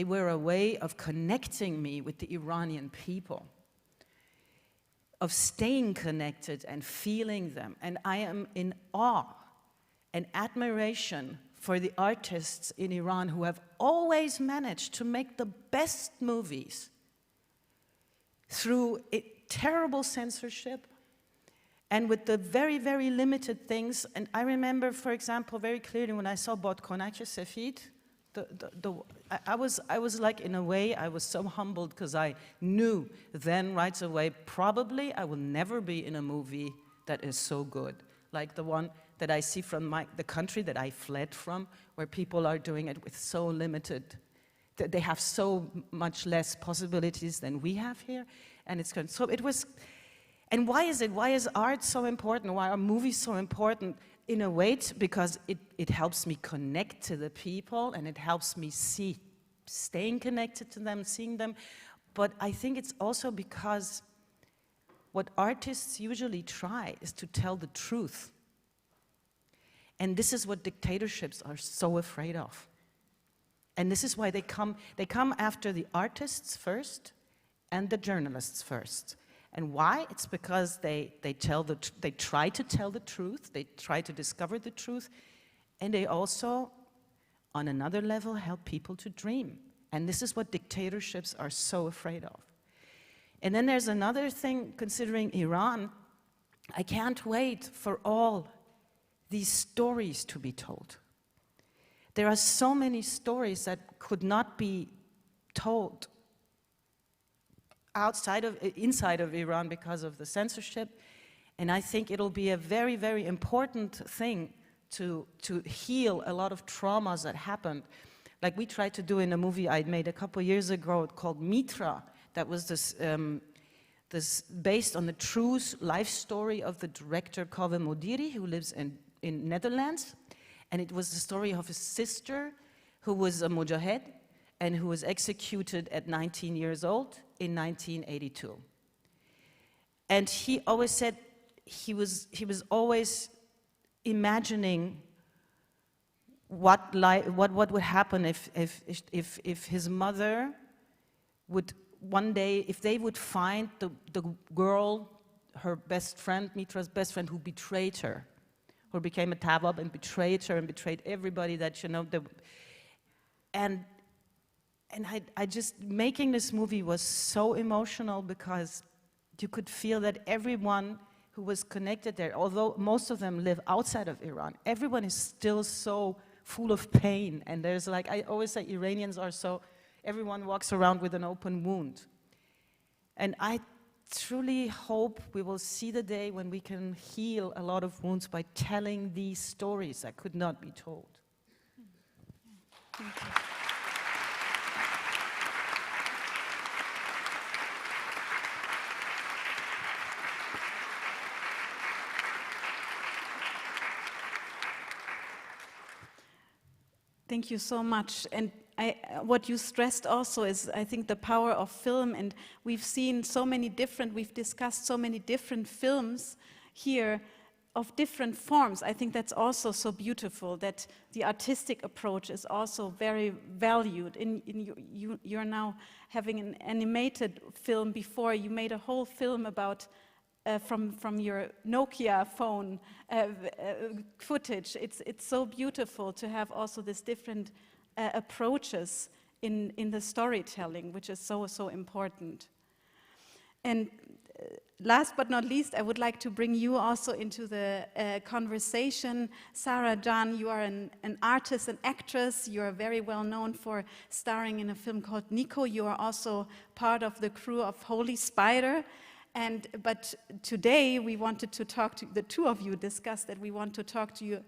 were a way of connecting me with the Iranian people, of staying connected and feeling them. And I am in awe and admiration for the artists in Iran who have always managed to make the best movies through terrible censorship and with the very, very limited things. And I remember, for example, very clearly when I saw Badkonak Sefid, I was like, in a way, I was so humbled because I knew then right away, probably I will never be in a movie that is so good, like the one that I see from the country that I fled from, where people are doing it with so limited, they have so much less possibilities than we have here. And it's so it was, and why is art so important? Why are movies so important? In a way, because it helps me connect to the people, and it helps me staying connected to them, seeing them. But I think it's also because what artists usually try is to tell the truth. And this is what dictatorships are so afraid of. And this is why they come after the artists first and the journalists first. And why? It's because they try to tell the truth, they try to discover the truth, and they also, on another level, help people to dream. And this is what dictatorships are so afraid of. And then there's another thing, considering Iran, I can't wait for all these stories to be told. There are so many stories that could not be told inside of Iran because of the censorship, and I think it'll be a very, very important thing to heal a lot of traumas that happened. Like we tried to do in a movie I made a couple years ago called Mitra, that was this based on the true life story of the director Kaveh Modiri, who lives in Netherlands, and it was the story of his sister who was a mujahid and who was executed at 19 years old in 1982. And he always said he was always imagining what would happen if his mother would one day, if they would find the girl, her best friend, Mitra's best friend, who betrayed her, who became a tabab and betrayed her and betrayed everybody that, you know, and I just, making this movie was so emotional because you could feel that everyone who was connected there, although most of them live outside of Iran, everyone is still so full of pain. And there's like, I always say Iranians are so, everyone walks around with an open wound. And I truly hope we will see the day when we can heal a lot of wounds by telling these stories that could not be told. Thank you. Thank you so much. And what you stressed also is, I think, the power of film. And we've seen so many different, we've discussed so many different films here of different forms. I think that's also so beautiful, that the artistic approach is also very valued. You're now having an animated film. Before you made a whole film about from your Nokia phone footage. It's so beautiful to have also this different approaches in the storytelling, which is so important. And last but not least, I would like to bring you also into the conversation. Sarah Jan, you are an artist, an actress. You are very well known for starring in a film called Nico. You are also part of the crew of Holy Spider. But today we wanted to talk to the two of you, discuss that we want to talk to you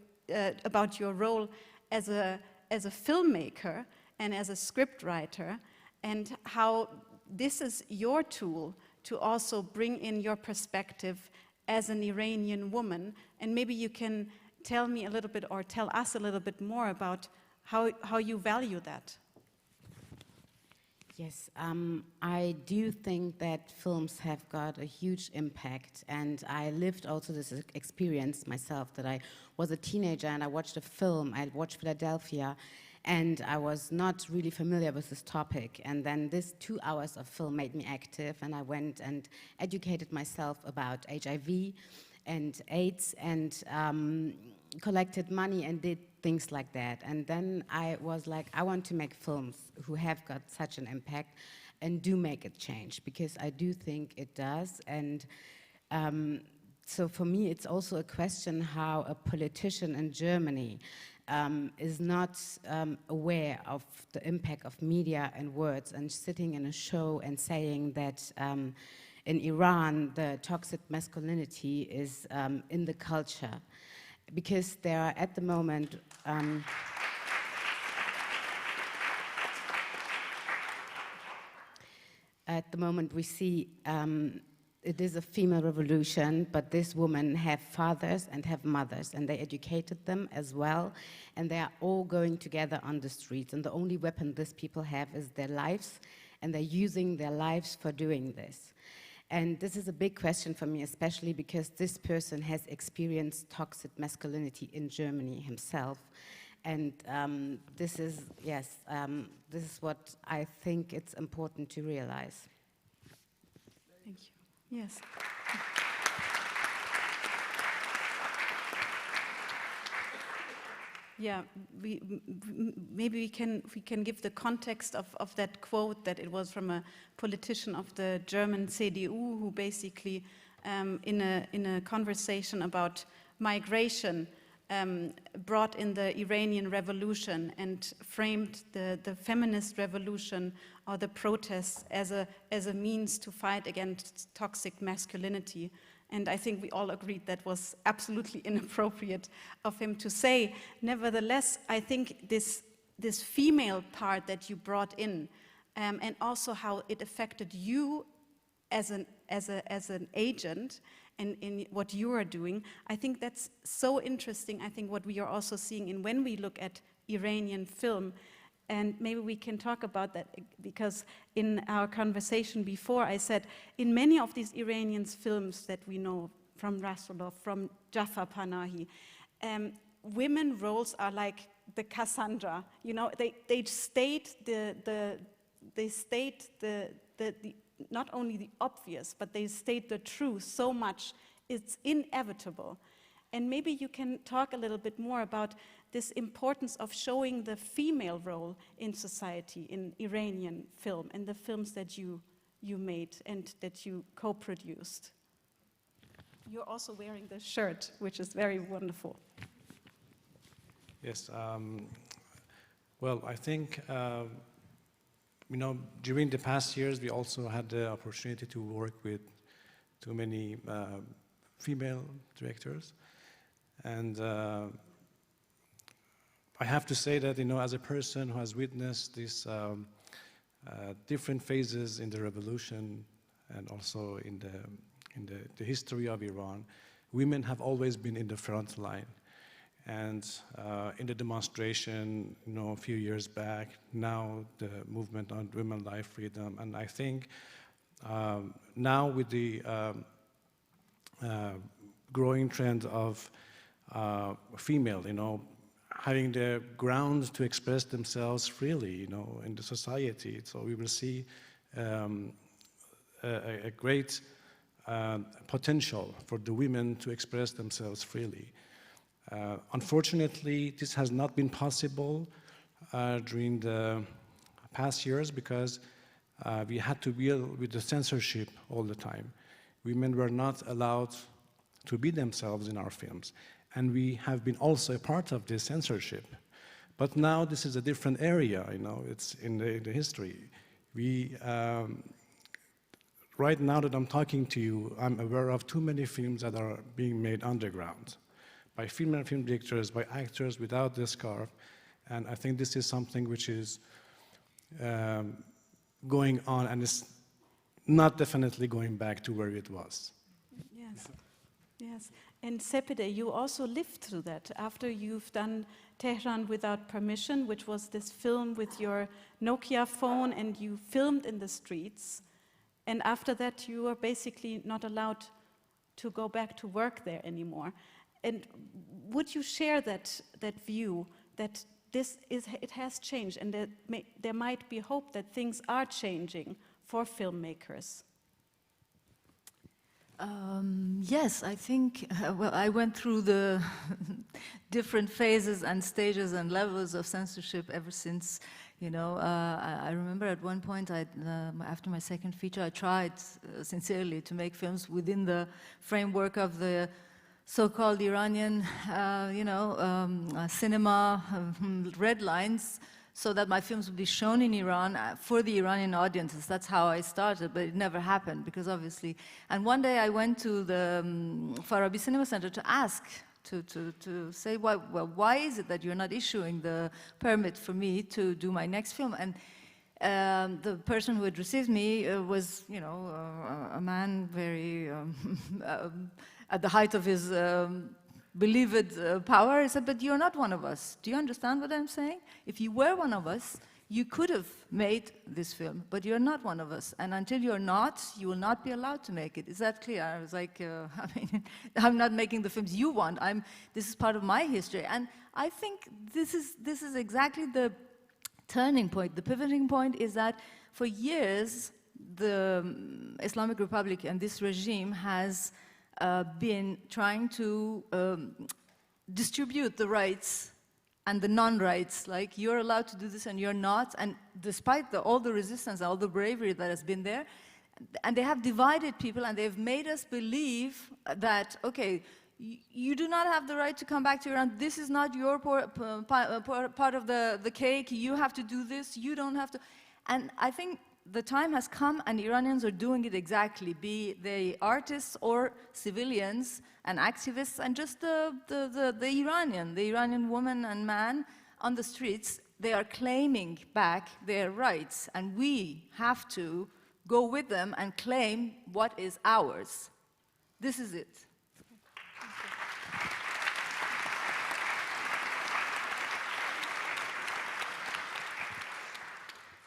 about your role as a filmmaker and as a scriptwriter, and how this is your tool to also bring in your perspective as an Iranian woman. And maybe you can tell me a little bit, or tell us a little bit more about how you value that. Yes, I do think that films have got a huge impact, and I lived also this experience myself, that I was a teenager and I watched a film. I watched Philadelphia, and I was not really familiar with this topic, and then this 2 hours of film made me active, and I went and educated myself about HIV and AIDS, and collected money and did things like that. And then I was like, I want to make films who have got such an impact and do make a change, because I do think it does. And so for me, it's also a question how a politician in Germany is not aware of the impact of media and words, and sitting in a show and saying that in Iran, the toxic masculinity is in the culture. Because there are at the moment we see it is a female revolution, but these women have fathers and have mothers, and they educated them as well, and they are all going together on the streets, and the only weapon these people have is their lives, and they're using their lives for doing this. And this is a big question for me, especially because this person has experienced toxic masculinity in Germany himself. And this is what I think it's important to realize. Thank you. Yes. Yeah, maybe we can give the context of that quote, that it was from a politician of the German CDU who basically, in a conversation about migration, brought in the Iranian revolution and framed the feminist revolution or the protests as a means to fight against toxic masculinity. And I think we all agreed that was absolutely inappropriate of him to say. Nevertheless, I think this female part that you brought in, and also how it affected you as an agent and in what you are doing, I think that's so interesting. I think what we are also seeing in when we look at Iranian film. And maybe we can talk about that, because in our conversation before, I said in many of these Iranian films that we know, from Rasulov, from Jafar Panahi, women roles are like the Cassandra. You know, they state not only the obvious, but they state the truth so much it's inevitable. And maybe you can talk a little bit more about this importance of showing the female role in society in Iranian film and the films that you made and that you co-produced. You're also wearing the shirt, which is very wonderful. Yes. Well, I think, during the past years, we also had the opportunity to work with too many female directors. And I have to say that, as a person who has witnessed these different phases in the revolution and also in the history of Iran, women have always been in the front line. And in the demonstration, a few years back, now the movement on women's life freedom, and I think now with the growing trend of female, having the grounds to express themselves freely, in the society. So we will see a great potential for the women to express themselves freely. Unfortunately, this has not been possible during the past years because we had to deal with the censorship all the time. Women were not allowed to be themselves in our films, and we have been also a part of this censorship. But now this is a different area, it's in the history. We, right now that I'm talking to you, I'm aware of too many films that are being made underground by female film directors, by actors without the scarf, and I think this is something which is going on, and it's not definitely going back to where it was. Yes, yes. And Sepide, you also lived through that. After you've done Tehran Without Permission, which was this film with your Nokia phone, and you filmed in the streets, and after that you were basically not allowed to go back to work there anymore. And would you share that view that it has changed, and that there might be hope that things are changing for filmmakers? Yes, I think, well, I went through the different phases and stages and levels of censorship ever since, I remember at one point, after my second feature, I tried sincerely to make films within the framework of the so-called Iranian, cinema red lines, so that my films would be shown in Iran for the Iranian audiences. That's how I started, but it never happened because obviously. And one day I went to the Farabi Cinema Center to ask, to say, why is it that you're not issuing the permit for me to do my next film? And the person who had received me was, a man very at the height of his believed power. He said, but you're not one of us. Do you understand what I'm saying? If you were one of us, you could have made this film, but you're not one of us. And until you're not, you will not be allowed to make it. Is that clear? I was like, I'm not making the films you want. This is part of my history. And I think this is exactly the turning point. The pivoting point is that for years, the Islamic Republic and this regime has been trying to distribute the rights and the non-rights, like you're allowed to do this and you're not, and despite all the resistance, all the bravery that has been there, and they have divided people and they've made us believe that, okay, you do not have the right to come back to Iran, this is not your part of the cake, you have to do this, you don't have to, and I think the time has come and Iranians are doing it exactly, be they artists or civilians and activists, and just the Iranian woman and man on the streets, they are claiming back their rights, and we have to go with them and claim what is ours. This is it.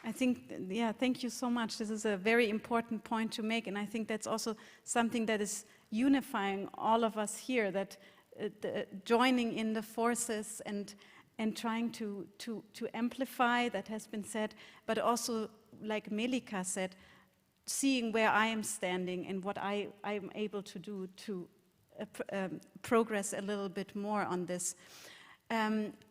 I think, yeah, thank you so much. This is a very important point to make, and I think that's also something that is unifying all of us here, that joining in the forces and trying to amplify, that has been said, but also, like Melika said, seeing where I am standing and what I am able to do to progress a little bit more on this.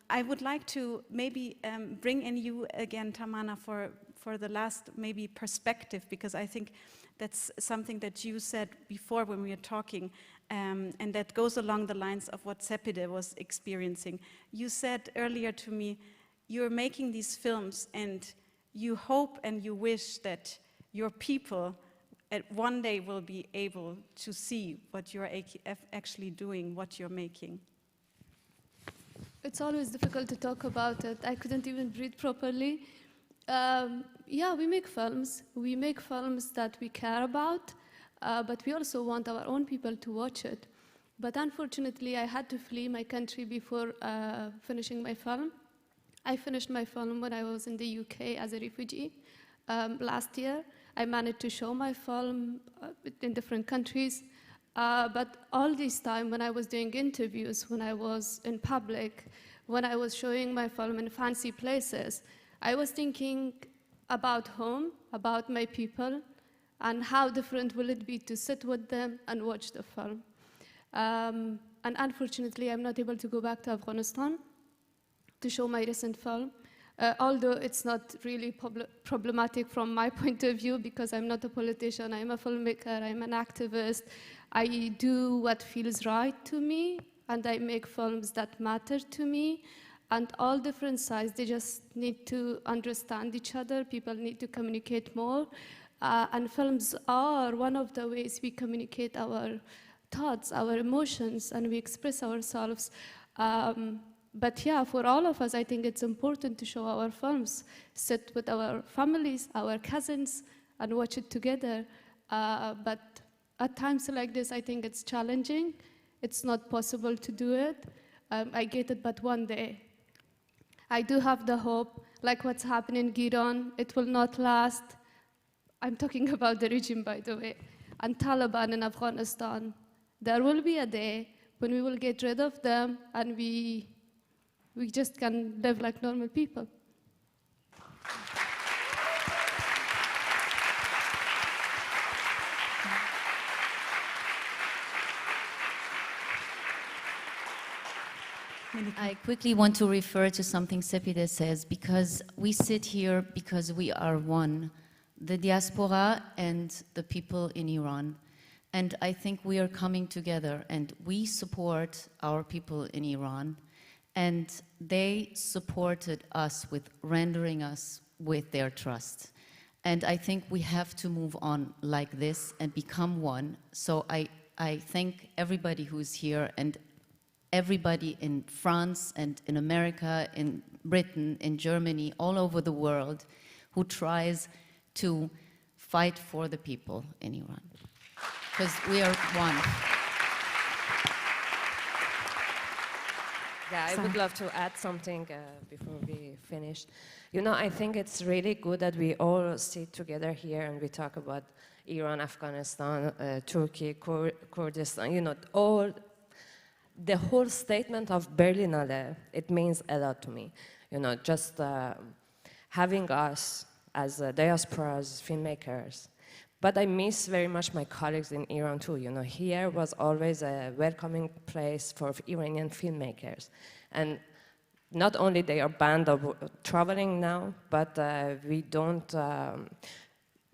I would like to maybe bring in you again, Tamana, for the last maybe perspective, because I think that's something that you said before when we were talking, and that goes along the lines of what Sepide was experiencing. You said earlier to me, you're making these films and you hope and you wish that your people at one day will be able to see what you're actually doing, what you're making. It's always difficult to talk about it. I couldn't even breathe properly. Yeah, we make films. We make films that we care about, but we also want our own people to watch it. But unfortunately, I had to flee my country before finishing my film. I finished my film when I was in the UK as a refugee last year. I managed to show my film in different countries. But all this time, when I was doing interviews, when I was in public, when I was showing my film in fancy places, I was thinking about home, about my people, and how different will it be to sit with them and watch the film. And unfortunately, I'm not able to go back to Afghanistan to show my recent film, although it's not really problematic from my point of view, because I'm not a politician, I'm a filmmaker, I'm an activist. I do what feels right to me, and I make films that matter to me. And all different sides, they just need to understand each other. People need to communicate more. And films are one of the ways we communicate our thoughts, our emotions, and we express ourselves. But yeah, for all of us, I think it's important to show our films, sit with our families, our cousins, and watch it together. But at times like this, I think it's challenging. It's not possible to do it. I get it, but one day. I do have the hope, like what's happening in Iran, it will not last. I'm talking about the regime, by the way, and Taliban in Afghanistan. There will be a day when we will get rid of them and we just can live like normal people. I quickly want to refer to something Sepide says, because we sit here because we are one, the diaspora and the people in Iran. And I think we are coming together, and we support our people in Iran, and they supported us with rendering us with their trust. And I think we have to move on like this and become one. So I thank everybody who's here, and everybody in France and in America, in Britain, in Germany, all over the world, who tries to fight for the people in Iran. Because we are one. Yeah, I would love to add something before we finish. You know, I think it's really good that we all sit together here and we talk about Iran, Afghanistan, Turkey, Kurdistan, you know, the whole statement of Berlinale, it means a lot to me. You know, just having us as diasporas, filmmakers. But I miss very much my colleagues in Iran too. You know, here was always a welcoming place for Iranian filmmakers. And not only they are banned of traveling now, but we don't,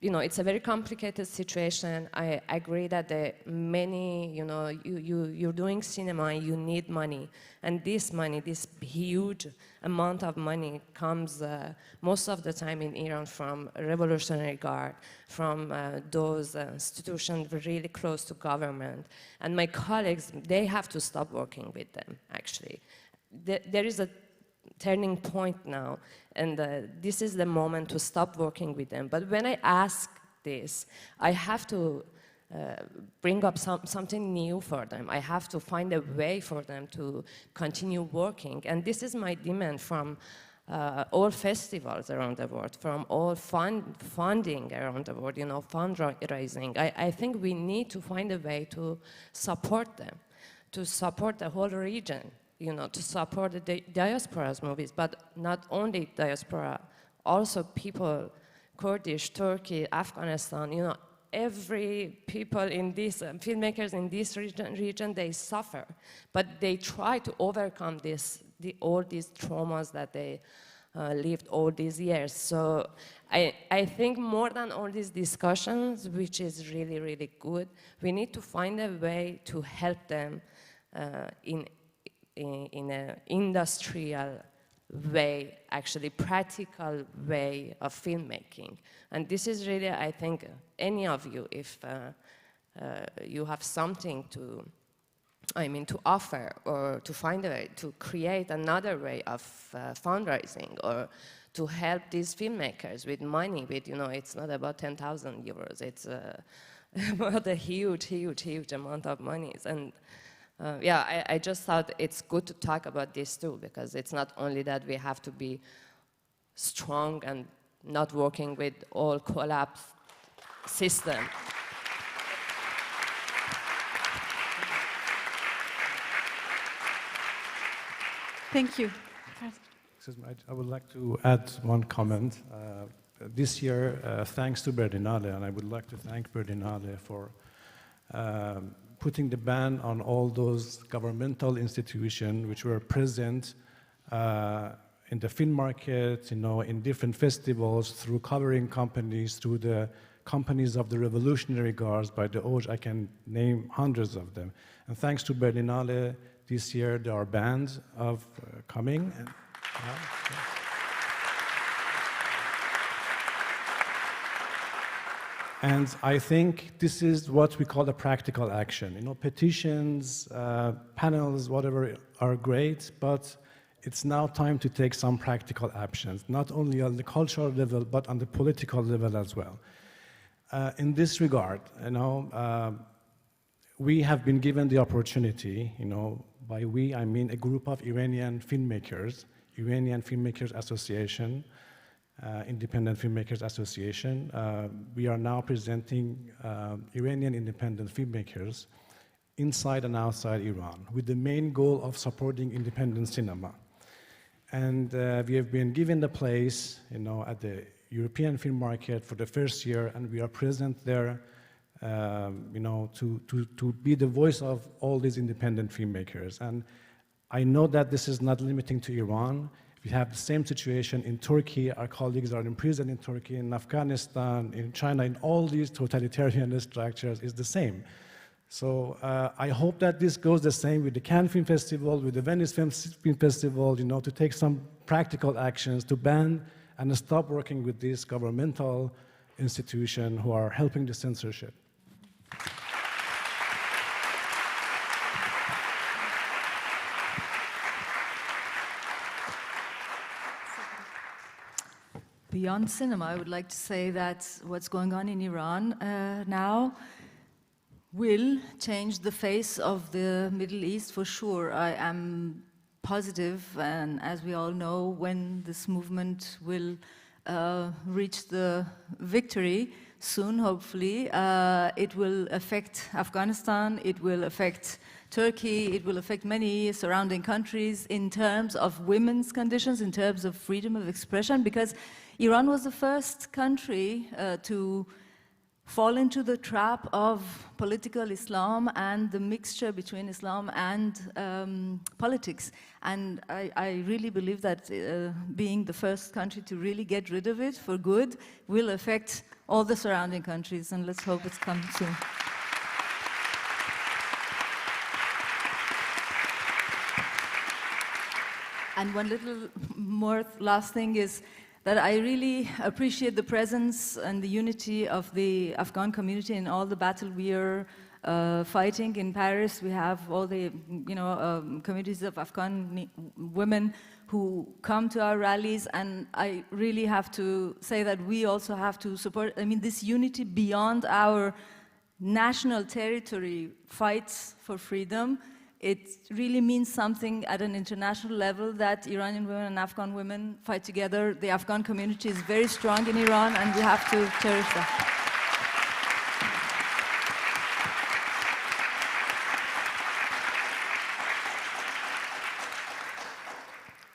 you know, it's a very complicated situation. I agree that many, you know, you're doing cinema, you need money. And this money, this huge amount of money comes most of the time in Iran from Revolutionary Guard, from those institutions really close to government. And my colleagues, they have to stop working with them, actually. There is a turning point now, and this is the moment to stop working with them. But when I ask this, I have to bring up something new for them. I have to find a way for them to continue working. And this is my demand from all festivals around the world, from all funding around the world, you know, fundraising. I think we need to find a way to support them, to support the whole region, you know, to support the diaspora's movies, but not only diaspora, also people, Kurdish, Turkey, Afghanistan, you know, every people in this, filmmakers in this region, they suffer, but they try to overcome all these traumas that they lived all these years. So I think more than all these discussions, which is really, really good, we need to find a way to help them in an industrial way, actually practical way of filmmaking. And this is really, I think, any of you, if you have something to offer, or to find a way to create another way of fundraising, or to help these filmmakers with money, with, you know, it's not about 10,000 euros, it's about a huge, huge, huge amount of money. And yeah, I just thought it's good to talk about this too, because it's not only that we have to be strong and not working with all collapsed system. Thank you. Excuse me, I would like to add one comment. This year, thanks to Berlinale, and I would like to thank Berlinale for putting the ban on all those governmental institutions which were present in the film market, in different festivals, through covering companies, through the companies of the Revolutionary Guards. By the age, I can name hundreds of them. And thanks to Berlinale, this year there are bans of coming. And, and I think this is what we call a practical action. Petitions, panels, whatever are great, but it's now time to take some practical actions, not only on the cultural level, but on the political level as well. In this regard, we have been given the opportunity, by we, I mean a group of Iranian filmmakers, Iranian Filmmakers Association, Independent Filmmakers Association. We are now presenting Iranian independent filmmakers inside and outside Iran, with the main goal of supporting independent cinema. And we have been given the place, at the European film market for the first year, and we are present there, to be the voice of all these independent filmmakers. And I know that this is not limiting to Iran. We have the same situation in Turkey. Our colleagues are in prison in Turkey, in Afghanistan, in China, in all these totalitarian structures is the same. So I hope that this goes the same with the Cannes Film Festival, with the Venice Film Festival, to take some practical actions to ban and stop working with these governmental institutions who are helping the censorship. Beyond cinema, I would like to say that what's going on in Iran now will change the face of the Middle East for sure. I am positive, and as we all know, when this movement will reach the victory soon, hopefully, it will affect Afghanistan, it will affect Turkey, it will affect many surrounding countries in terms of women's conditions, in terms of freedom of expression, because Iran was the first country to fall into the trap of political Islam and the mixture between Islam and politics. And I really believe that being the first country to really get rid of it for good will affect all the surrounding countries, and let's hope it's come soon. And one little more last thing is that I really appreciate the presence and the unity of the Afghan community in all the battle we are fighting in Paris. We have all the communities of Afghan women who come to our rallies, and I really have to say that we also have to support, this unity beyond our national territory fights for freedom. It really means something at an international level that Iranian women and Afghan women fight together. The Afghan community is very strong in Iran, and we have to cherish that.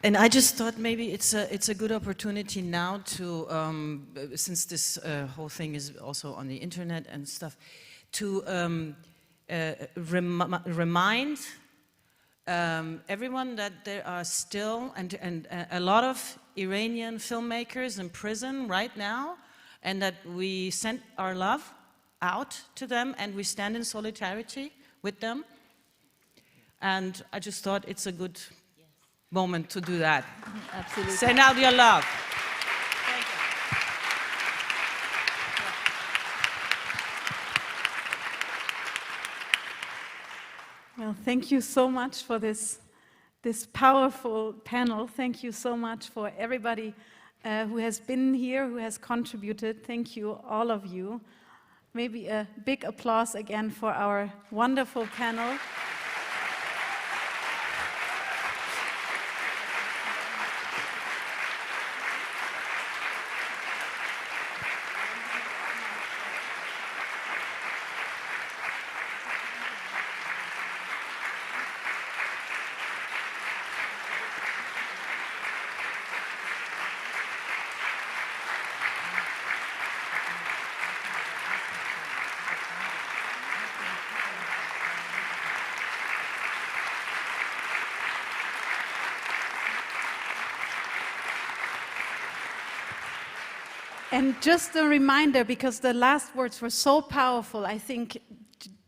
And I just thought maybe it's a good opportunity now to, since this whole thing is also on the internet and stuff, to remind everyone that there are still and a lot of Iranian filmmakers in prison right now, and that we send our love out to them and we stand in solidarity with them. And I just thought it's a good moment to do that. Absolutely. Send out your love. Well, thank you so much for this powerful panel. Thank you so much for everybody who has been here, who has contributed. Thank you, all of you. Maybe a big applause again for our wonderful panel. And just a reminder, because the last words were so powerful, I think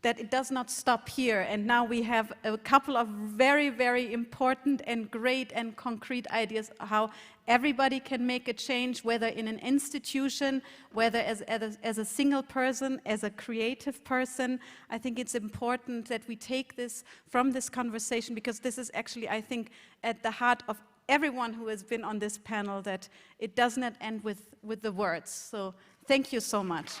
that it does not stop here. And now we have a couple of very, very important and great and concrete ideas how everybody can make a change, whether in an institution, whether as a single person, as a creative person. I think it's important that we take this from this conversation, because this is actually, I think, at the heart of everyone who has been on this panel, that it does not end with the words. So thank you so much.